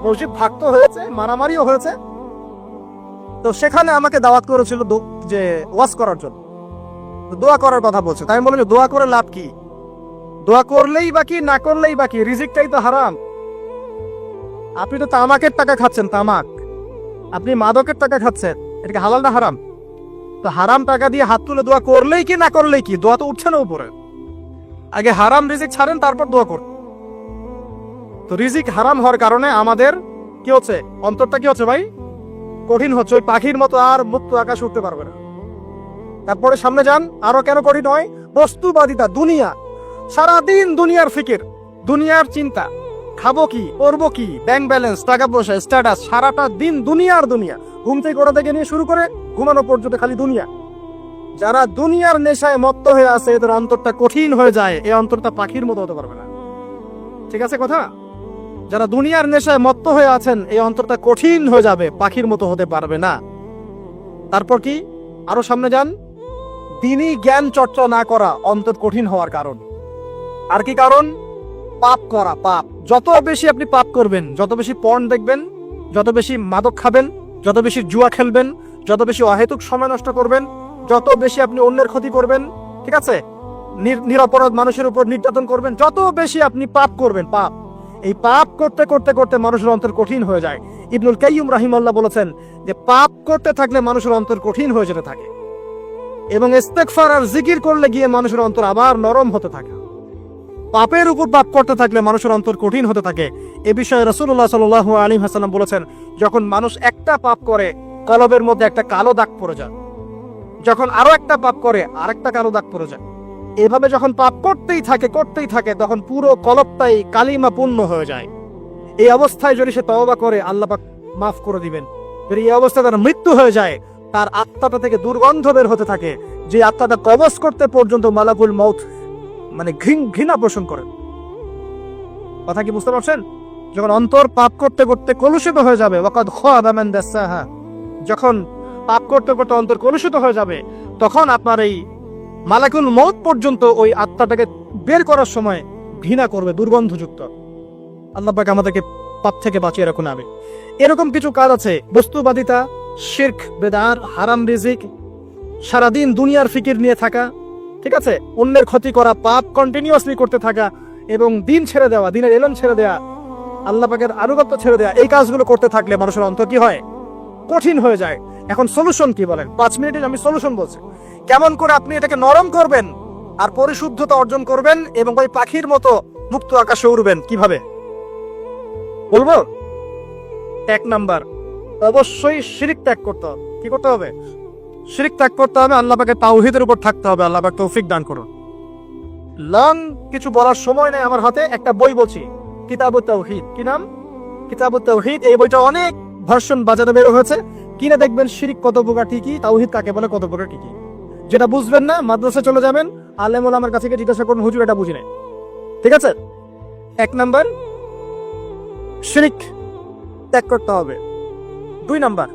A: মসজিদ ভাগত হয়েছে, মারামারিও হয়েছে। তো সেখানে আমাকে দাওয়াত করেছিল যে ওয়াজ করার জন্য, দোয়া করার কথা বলছে। তাই আমি বললাম যে দোয়া করে লাভ কি? দোয়া করলেই বাকি, না করলেই বাকি, রিজিকটাই তো হারাম। আপনি তো তামাকের টাকা খাচ্ছেন, তামাক। আপনি মাদকের টাকা খাচ্ছেন, এটা কি হালাল না হারাম? তো হারাম টাকা দিয়ে হাত তুলে দোয়া করলেই কি না করলেই কি, দোয়া তো উঠছে না উপরে। আগে হারাম রিজিক ছাড়েন, তারপর দোয়া করুন। তো রিজিক হারাম হওয়ার কারণে আমাদের কি হচ্ছে, অন্তরটা কি হচ্ছে ভাই, কঠিন হচ্ছে। ওই পাখির মতো আর মুক্ত আকাশ উঠতে পারবে না। তারপরে সামনে যান, আরো কেন কঠিন হয়, বস্তুবাদিতা, দুনিয়া, সারাদিন দুনিয়ার ফিকির, দুনিয়ার চিন্তা, খাবো কি, করবো কি, ব্যাংক ব্যালেন্স, টাকা পয়সা, স্ট্যাটাস, সারাটা দিন দুনিয়ার দুনিয়া। ঘুম থেকে ওঠা থেকে নিয়ে শুরু করে ঘুমানো পর্যন্ত খালি দুনিয়া। যারা দুনিয়ার নেশায় মত্ত হয়ে আছে, এদের অন্তরটা কঠিন হয়ে যায়। এই অন্তরটা পাখির মতো হতে পারবে না। ঠিক আছে কথা? যারা দুনিয়ার নেশায় মত্ত হয়ে আছেন, এই অন্তরটা কঠিন হয়ে যাবে, পাখির মতো হতে পারবে না। তারপর কি, আরো সামনে যান, দিনই জ্ঞান চর্চা না করা অন্তর কঠিন হওয়ার কারণ। আর কি কারণ, পাপ করা, পাপ। যত বেশি আপনি পাপ করবেন, যত বেশি পর্ন দেখবেন, যত বেশি মাদক খাবেন, যত বেশি জুয়া খেলবেন, যত বেশি অহেতুক সময় নষ্ট করবেন, যত বেশি আপনি অন্যের ক্ষতি করবেন, ঠিক আছে, নিরপরাধ মানুষের উপর নির্যাতন করবেন, যত বেশি আপনি পাপ করবেন, পাপ, এই পাপ করতে করতে করতে মানুষের অন্তর কঠিন হয়ে যায়। ইবনুল কাইয়্যিম রাহিমাহুল্লাহ বলেছেন যে পাপ করতে থাকলে মানুষের অন্তর কঠিন হয়ে যেতে থাকে, এবং ইস্তেগফার আর জিকির করলে গিয়ে মানুষের অন্তর আবার নরম হতে থাকে। পাপের উপর পাপ করতে থাকলে মানুষের অন্তর কঠিন হতে থাকে। এ বিষয়ে রাসূলুল্লাহ সাল্লাল্লাহু আলাইহি ওয়াসাল্লাম বলেছেন, যখন মানুষ একটা পাপ করে কলবের মধ্যে একটা কালো দাগ পড়ে যায়, যখন আরো একটা পাপ করে আরেকটা কালো দাগ পড়ে যায়। এভাবে যখন পাপ করতেই থাকে তখন পুরো কলবটাই কালিমা পূর্ণ হয়ে যায়। এই অবস্থায় যদি সে তওবা করে, আল্লাহ পাক মাফ করে দিবেন। যদি এই অবস্থায় তার মৃত্যু হয়ে যায়, তার আত্মাটা থেকে দুর্গন্ধ বের হতে থাকে, যে আত্মাটা কবজ করতে পর্যন্ত মালাকুল মউত মানে ঘৃণা পোষণ করেন। কথা কি বুঝতে পারছেন? যখন অন্তর পাপ করতে করতে কলুষিত হয়ে যাবে, ওয়াকাদ খাবা মান দাসাহা, যখন পাপ করতে করতে অন্তর কলুষিত হয়ে যাবে, তখন আপনার এই মালাকুল মউত পর্যন্ত ওই আত্মাটাকে বের করার সময় ঘৃণা করবে, দুর্গন্ধযুক্ত। আল্লাহ পাক আমাদেরকে পাপ থেকে বাঁচিয়ে রাখুন। আমি এরকম কিছু কাজ আছে, বস্তুবাদিতা, শিরক, বেদাত, হারাম রিজিক, সারাদিন দুনিয়ার ফিকির নিয়ে থাকা, ঠিক আছে, অন্যের ক্ষতি করা, পাপ কন্টিনিউয়াসলি করতে থাকা, এবং দিন ছেড়ে দেওয়া, দিনের এলম ছেড়ে দেওয়া, আল্লাহ পাকের আনুগত্য ছেড়ে দেওয়া, এই কাজগুলো করতে থাকলে মানুষের অন্তর কি হয়, কঠিন হয়ে যায়। এখন সলিউশন কি বলেন? 5 মিনিটে আমি সলিউশন বলছি, কেমন করে আপনি এটাকে নরম করবেন আর পরিশুদ্ধতা অর্জন করবেন এবং ওই পাখির মতো মুক্ত আকাশে উড়বেন। কিভাবে বলবো? 1 নাম্বার, অবশ্যই শিরক ত্যাগ করতে হবে। কি করতে হবে? শিরক ত্যাগ করতে হবে। আল্লাহ পাকের তাওহীদের উপর থাকতে হবে। আল্লাহ পাক তৌফিক দান করুন। লং কিছু বলার সময় নেই আমার হাতে, একটা বই বলছি, কিতাবুত তাওহীদ। কি নাম? কিতাবুত তাওহীদ। এই বইটা অনেক ভার্সন বাজারে বের হয়েছে, কিনে দেখবেন শিরক কত প্রকার, কি তাওহীদ কাকে বলে, কত প্রকার কি। যেটা বুঝবেন না, মাদ্রাসা চলে যাবেন, আলেম ওলামার কাছে গিয়ে জিজ্ঞাসা করুন, হুজুর এটা বুঝি নাই। ঠিক আছে? 1 নাম্বার, শিরক ত্যাগ করতে হবে। 2 নাম্বার,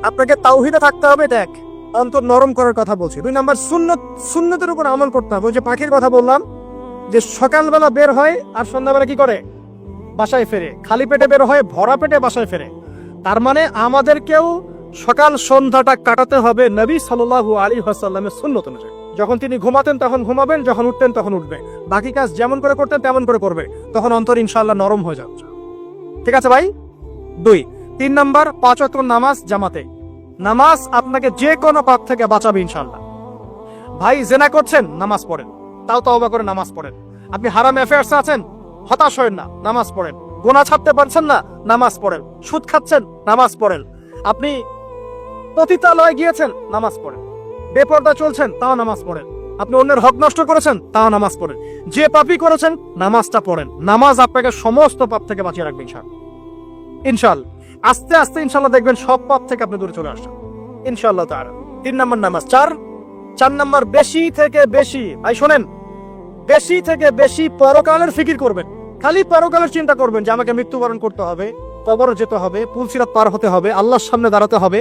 A: আপনাকে তাওহীদে থাকতে হবে। এটা এক, অন্তর নরম করার কথা বলছি। 2 নাম্বার, সুন্নতের উপর আমল করতে হবে। ওই যে পাখির কথা বললাম, যে সকালবেলা বের হয় আর সন্ধ্যাবেলা কি করে, বাসায় ফেরে, খালি পেটে বের হয়, ভরা পেটে বাসায় ফেরে। তার মানে আমাদেরকেও সকাল সন্ধ্যাটা কাটাতে হবে নবী সাল্লাল্লাহু আলাইহি ওয়াসাল্লামের সুন্নত অনুযায়ী। যখন তিনি ঘুমাতেন তখন ঘুমাবেন, যখন উঠতেন তখন উঠবে, বাকি কাজ যেমন করে করতেন তেমন করে করবে, তখন অন্তর ইনশাআল্লাহ নরম হয়ে যাবে। ঠিক আছে ভাই? 2। 3 নাম্বার, 5 ওয়াক্ত নামাজ জামাতে। নামাজ আপনাকে যে কোনো পাপ থেকে বাঁচাবে ইনশাআল্লাহ। ভাই জেনা করছেন, নামাজ পড়েন, তাও তওবা করে নামাজ পড়েন। আপনি হারাম অ্যাফেয়ার্স আছেন, হতাশ হয়েন না, নামাজ পড়েন। গুনাহ ছাড়তে পারছেন না, নামাজ পড়েন। সুদ খাচ্ছেন, নামাজ পড়েন। আপনি পতিতালয়ে গিয়েছেন, নামাজ পড়েন। বেপরদা চলছেন, তাও নামাজ পড়েন। আপনি অন্যের হক নষ্ট করেছেন, তাও নামাজ পড়েন। যে পাপই করেছেন, নামাজটা পড়েন। নামাজ আপনাকে সমস্ত পাপ থেকে বাঁচিয়ে রাখবে ইনশাআল্লাহ। আস্তে আস্তে ইনশাআল্লাহ দেখবেন সব পাপ থেকে আপনি দূরে চলে আসছেন ইনশাআল্লাহ তাআলা। 3 নাম্বার নামাজ। 4 নাম্বার, বেশি থেকে বেশি, ভাই শোনেন, বেশি থেকে বেশি পরকালের ফিকির করবেন। খালি পরকালের চিন্তা করবেন যে আমাকে মৃত্যুবরণ করতে হবে, কবর যেতে হবে, পুলসিরাত পার হতে হবে, আল্লাহর সামনে দাঁড়াতে হবে।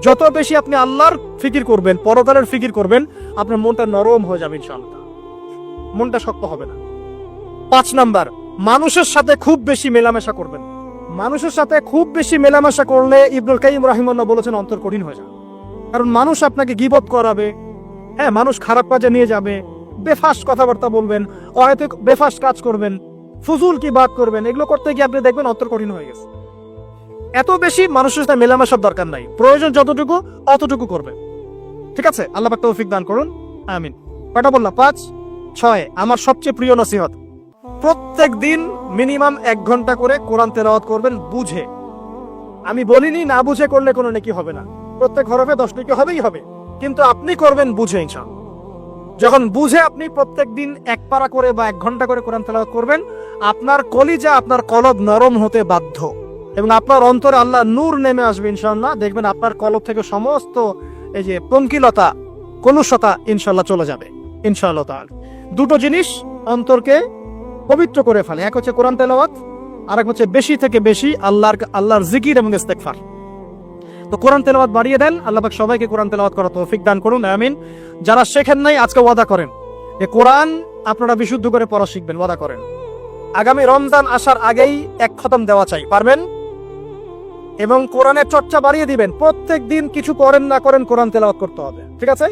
A: যত বেশি আপনি আল্লাহর ফিকির করবেন, পরকালের ফিকির করবেন, আপনার মনটা নরম হয়ে যাবে ইনশাআল্লাহ, মনটা শক্ত হবে না। 5 নাম্বার, মানুষের সাথে খুব বেশি মেলামেশা করবেন। মানুষের সাথে খুব বেশি মেলামেশা করলে ইবনুল কাইয়্যিম রাহিমাহুল্লাহ বলেছেন অন্তর কঠিন হয়ে যাবে। কারণ মানুষ আপনাকে গীবত করাবে, হ্যাঁ, মানুষ খারাপ কাজে নিয়ে যাবে, বেফাস কথাবার্তা বলবেন, হয়তো বেফাস কাজ করবেন, ফুজুল কি বাদ করবেন, এগুলো করতে গিয়ে আপনি দেখবেন অন্তর কঠিন হয়ে গেছে। এত বেশি মানুষের সাথে মেলামেশার দরকার নাই, প্রয়োজন যতটুকু অতটুকু করবে। ঠিক আছে, আল্লাহ পাক তৌফিক দান করুন, আমিন। কয়টা বললাম? 5, 6। আমার সবচেয়ে প্রিয় নসিহত, প্রত্যেক দিন মিনিমাম 1 ঘন্টা করে কোরআন তেলাওয়াত করবেন বুঝে। আমি বলিনি না বুঝে করলে কোনো নেকি হবে না, প্রত্যেক হরফে 10 নেকি হবেই হবে, কিন্তু আপনি করবেন বুঝে ইনশাআল্লাহ। যখন বুঝে আপনি প্রত্যেক দিন 1 পারা করে বা 1 ঘন্টা করে কোরআন তেলাওয়াত করবেন, আপনার কলিজা, আপনার কলব নরম হতে বাধ্য, এবং আপনার অন্তরে আল্লাহ নূর নেমে আসবে ইনশাআল্লাহ। দেখবেন আপনার কলব থেকে সমস্ত এই যে পঙ্কিলতা, কলুষতা ইনশাআল্লাহ চলে যাবে ইনশাআল্লাহ তাআলা। দুটো জিনিস অন্তরকে পবিত্র করে ফেলে, এক হচ্ছে কোরআন তেলাওয়াত, আর এক হচ্ছে বেশি থেকে বেশি আল্লাহর জিকির এবং ইস্তেগফার। তো কোরআন তেলাওয়াত বাড়িয়ে দেন, আল্লাহ পাক সবাইকে কোরআন তেলাওয়াত করার তৌফিক দান করুন, আমিন। যারা শেখেন নাই আজকে ওয়াদা করেন যে কোরআন আপনারা বিশুদ্ধ করে পড়া শিখবেন, ওয়াদা করেন। আগামী রমজান আসার আগেই 1 খতম দেওয়া চাই, পারবেন? এবং কোরআনের চর্চা বাড়িয়ে দিবেন, প্রত্যেক দিন কিছু করেন না করেন কোরআন তেলাওয়াত করতে হবে, ঠিক আছে?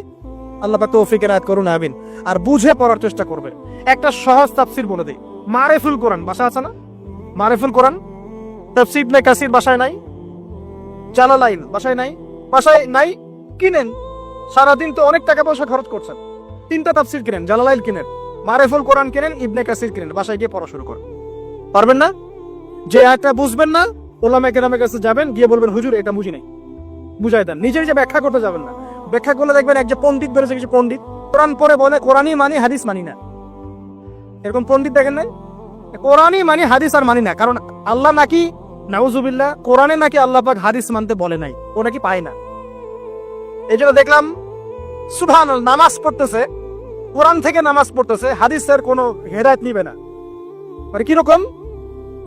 A: আল্লাহ পাক তৌফিক এনায়েত করুন, আমিন। আর বুঝে পড়ার চেষ্টা করবেন। একটা সহজ তাফসীর বলে দেই, মারিফুল কোরআন বাসা আছে না? মারিফুল কোরআন তাফসীর ইবনে কাসির বাসায় নাই, জালালাইন বাসায় নাই, বাসায় নাই কিনেন। সারাদিন তো অনেক টাকা পয়সা খরচ করছেন, 3টা তাফসীর কিনেন, জালালাইন কিনেন, মারিফুল কোরআন কিনেন, ইবনে কাসির কিনেন, বাসায় গিয়ে পড়া শুরু করেন। পারবেন না? যে একটা বুঝবেন না, ওলামায়ে কেরামের কাছে যাবেন, গিয়ে বলবেন হুজুর এটা বুঝি নাই, বুঝাই দেন। নিজের যে ব্যাখ্যা করতে যাবেন না, ব্যাখ্যা করলে দেখবেন এক যে পণ্ডিত বেরোছে, কিছু পণ্ডিত কোরআন পড়ে বলে কোরআনই মানি হাদিস মানি না, এরকম পণ্ডিত দেখেন নাই? কোরআনই মানি হাদিস আর মানি না, কারণ আল্লাহ নাকি নাউজুবিল্লাহ কোরআনে নাকি আল্লাহ পাক হাদিস মানতে বলে নাই, ও নাকি পায় না। এই জন্য দেখলাম সুবহানাল্লাহ নামাজ পড়তেছে, কোরআন থেকে নামাজ পড়তেছে, হাদিসের কোনো হেদায়েত নিবে না। মানে কিরকম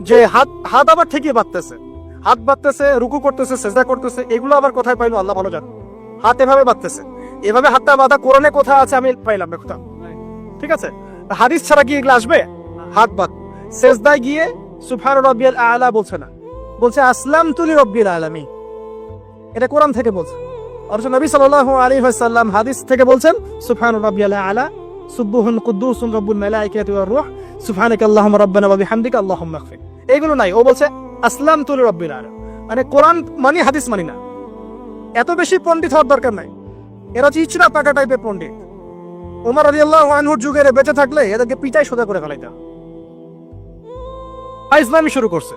A: যে হাত আবার ঠিকই বাঁধতেছে, হাত বাঁধতেছে, রুকু করতেছে, সেজদা করতেছে, এগুলো আবার কোথায় পাইলো আল্লাহ ভালো জানে। হাত এভাবে বাঁধতেছে, এভাবে হাতটা বাঁধা কোরআনে কোথায় আছে আমি পাইলাম না কোথাও, ঠিক আছে? হাদিস ছাড়া কি এগুলো আসবে? হাত বাঁধ, সেজদায় গিয়ে সুবহান রাব্বিয়াল আলা বলছে না, বলছে আসলামতু লিরাব্বিল আলামিন, এটা কোরআন থেকে বলছে। অথচ নবী সাল্লাল্লাহু আলাইহি ওয়াসাল্লাম হাদিস থেকে বলছেন সুবহান রাব্বিয়াল আলা সুবহুন কুদ্দুসুন রব্বুল মালাইকাতি ওয়ার রূহ সুবহানাকাল্লাহুম্মা রাব্বানা ওয়া বিহামদিকা আল্লাহুম্মা ইগফির। এগুলো নাই, ও বলছে আসলামতু লিরাব্বিল আলামিন, মানে কোরআন মানি হাদিস মানি না। এত বেশি পণ্ডিত হওয়ার দরকার নাই, এরা হচ্ছে ইচরা পাকা টাইপের পণ্ডিত। ওমর রাদিয়াল্লাহু আনহুর যুগে বেঁচে থাকলে এদেরকে পিটাই সোজা করে ফেলাইতাম। ইসলামী শুরু করছে,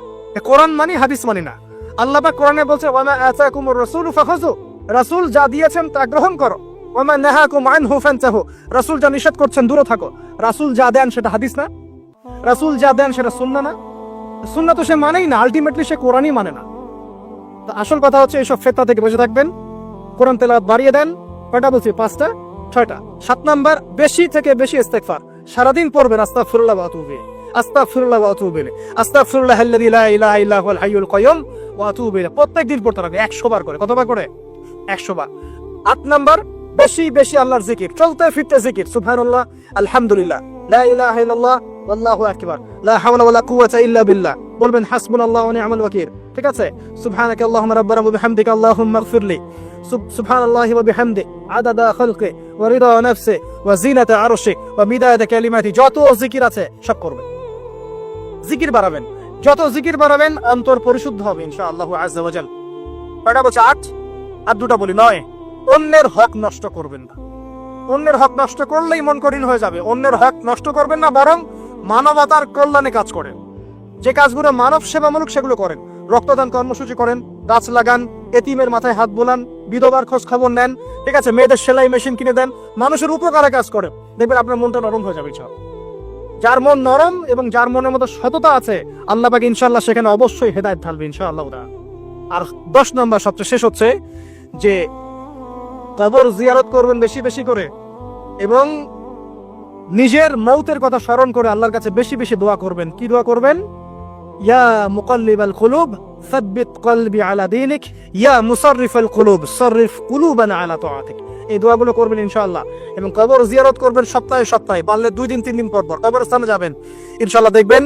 A: কোরআন মানি হাদিস মানি না। আল্লাহ পাক কোরআনে বলছে ওয়ামা আতাকুমুর রাসূলু ফাখাযু, রাসূল যা দিয়েছেন তা গ্রহণ করো, ওয়ামা নাহাকুম আনহু ফান্তাহু, রাসূল যা নিষেধ করছেন দূরে থাকো। রাসূল যা দেন সেটা হাদিস না, রাসূল যা দেন সেটা সুন্নাহ না, সুন্নাহ তো সে মানেই না, আলটিমেটলি সে কোরআনই মানে না। তো আসল কথা হচ্ছে এইসব ফিতনা থেকে বেঁচে থাকবেন, কোরআন তেলাওয়াত বাড়িয়ে দেন। কয়টা বলছি? 5টা 6টা। 7 নাম্বার, বেশি থেকে বেশি ইস্তেগফার সারাদিন পড়বেন, আস্তাগফিরুল্লাহ ওয়া আতুবু ইলাইহি, আস্তাগফিরুল্লাহ ওয়া আতুবু ইলাইহি, আস্তাগফিরুল্লাহাল্লাযী লা ইলাহা ইল্লা হুয়াল হাইয়ুল কাইয়্যুম ওয়া আতুবু ইলাইহি। প্রত্যেকদিন পড়তে হবে 100 বার করে। কতবার করে? 100 বার। 8 নাম্বার, বেশি বেশি আল্লাহর জিকির, চলতে ফিরতে জিকির, সুবহানাল্লাহ, আলহামদুলিল্লাহ, লা ইলাহা ইল্লাল্লাহ, আল্লাহু আকবার, লা হাওলা ওয়ালা কুওয়াতা ইল্লা বিল্লাহ। বলবেন হাসবুনাল্লাহু ওয়া নি'মাল ওয়াকিল, ঠিক আছে? সুবহানাকাল্লাহুম্মা রাব্বানা ওয়া বিহামদিকা আল্লাহুম্মা ইগফিরলি, সুবহানাল্লাহি ওয়া বিহামদি আদাদা খালকি ওয়া রিদা নাফসি ওয়া জিনাতা আরশি ওয়া মিদাদা কালিমাতি। যত জিকির আছে সব করবেন, জিকির বাড়াবেন, যত জিকির বাড়াবেন অন্তর পরিশুদ্ধ হবে ইনশাআল্লাহু আযজা ওয়া জাল। কয়টা বলছে? 8 আর 2টা বলি 9। অন্যের হক নষ্ট করবেন না, অন্যের হক নষ্ট করলেই মন কঠিন হয়ে যাবে। অন্যের হক নষ্ট করবেন না, বরং মানবতার কল্যাণে কাজ করেন। যে কাজগুলো মানব সেবামূলক সেগুলো করেন, রক্তদান কর্মসূচি করেন, গাছ লাগান, এতিমের মাথায় হাত বোলান, বিধবার খোঁজ খবর নেন, ঠিক আছে? মেয়েদের সেলাই মেশিন কিনে দেন, মানুষের উপকারে কাজ করেন, দেখবেন আপনার মনটা নরম হয়ে যাবে। যার মন নরম এবং যার মনের মধ্যে সততা আছে, আল্লাহ পাক ইনশাআল্লাহ সেখানে অবশ্যই হেদায়েত ঢালবে ইনশাআল্লাহ। আর 10 নম্বর সবচেয়ে শেষ হচ্ছে যে কবর জিয়ারত করবেন বেশি বেশি করে, এবং নিজের মৌতের কথা স্মরণ করে আল্লাহর কাছে বেশি বেশি দোয়া করবেন। কি দোয়া করবেন? ইয়া মুকাল্লিবাল কুলুব সাব্বিত কলবি আলা দীনিক, ইয়া মুসাররিফাল কুলুব সাররিফ কুলুবানা আলা তাআতিক। এই দোয়াগুলো করবেন ইনশাআল্লাহ। এবং কবর জিয়ারত করবেন সপ্তাহে সপ্তাহে, পারলে 2 দিন 3 দিন পর পর কবরস্থানে যাবেন, ইনশাআল্লাহ দেখবেন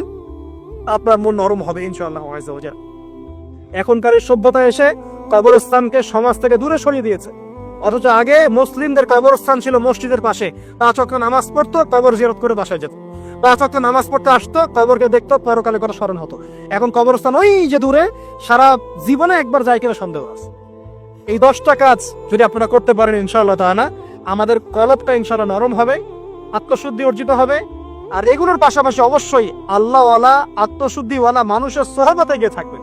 A: আপনার মন নরম হবে ইনশাআল্লাহ আযজা ওয়া জাল। এখনকার সভ্যতা এসে কবরস্থানকে সমাজ থেকে দূরে সরিয়ে দিয়েছে, অথচ আগে মুসলিমদের কবরস্থান ছিল মসজিদের পাশে, 5 ওয়াক্ত নামাজ পড়তো, কবর জিয়ারত করে বাসায় যেত। 5 ওয়াক্ত নামাজ পড়তে আসতো, কবরকে দেখতো, পরকালে কথা স্মরণ হতো। এখন কবরস্থান ওই যে দূরে, সারা জীবনে একবার যায় কিনা সন্দেহ আছে। এই 10টা কাজ যদি আপনারা করতে পারেন ইনশাআল্লাহ তাআলা, আমাদের কলবটা ইনশাআল্লাহ নরম হবে, আত্মশুদ্ধি অর্জিত হবে। আর এগুলোর পাশাপাশি অবশ্যই আল্লাহওয়ালা, আত্মশুদ্ধিওয়ালা মানুষের সোহবতে গিয়ে থাকবেন।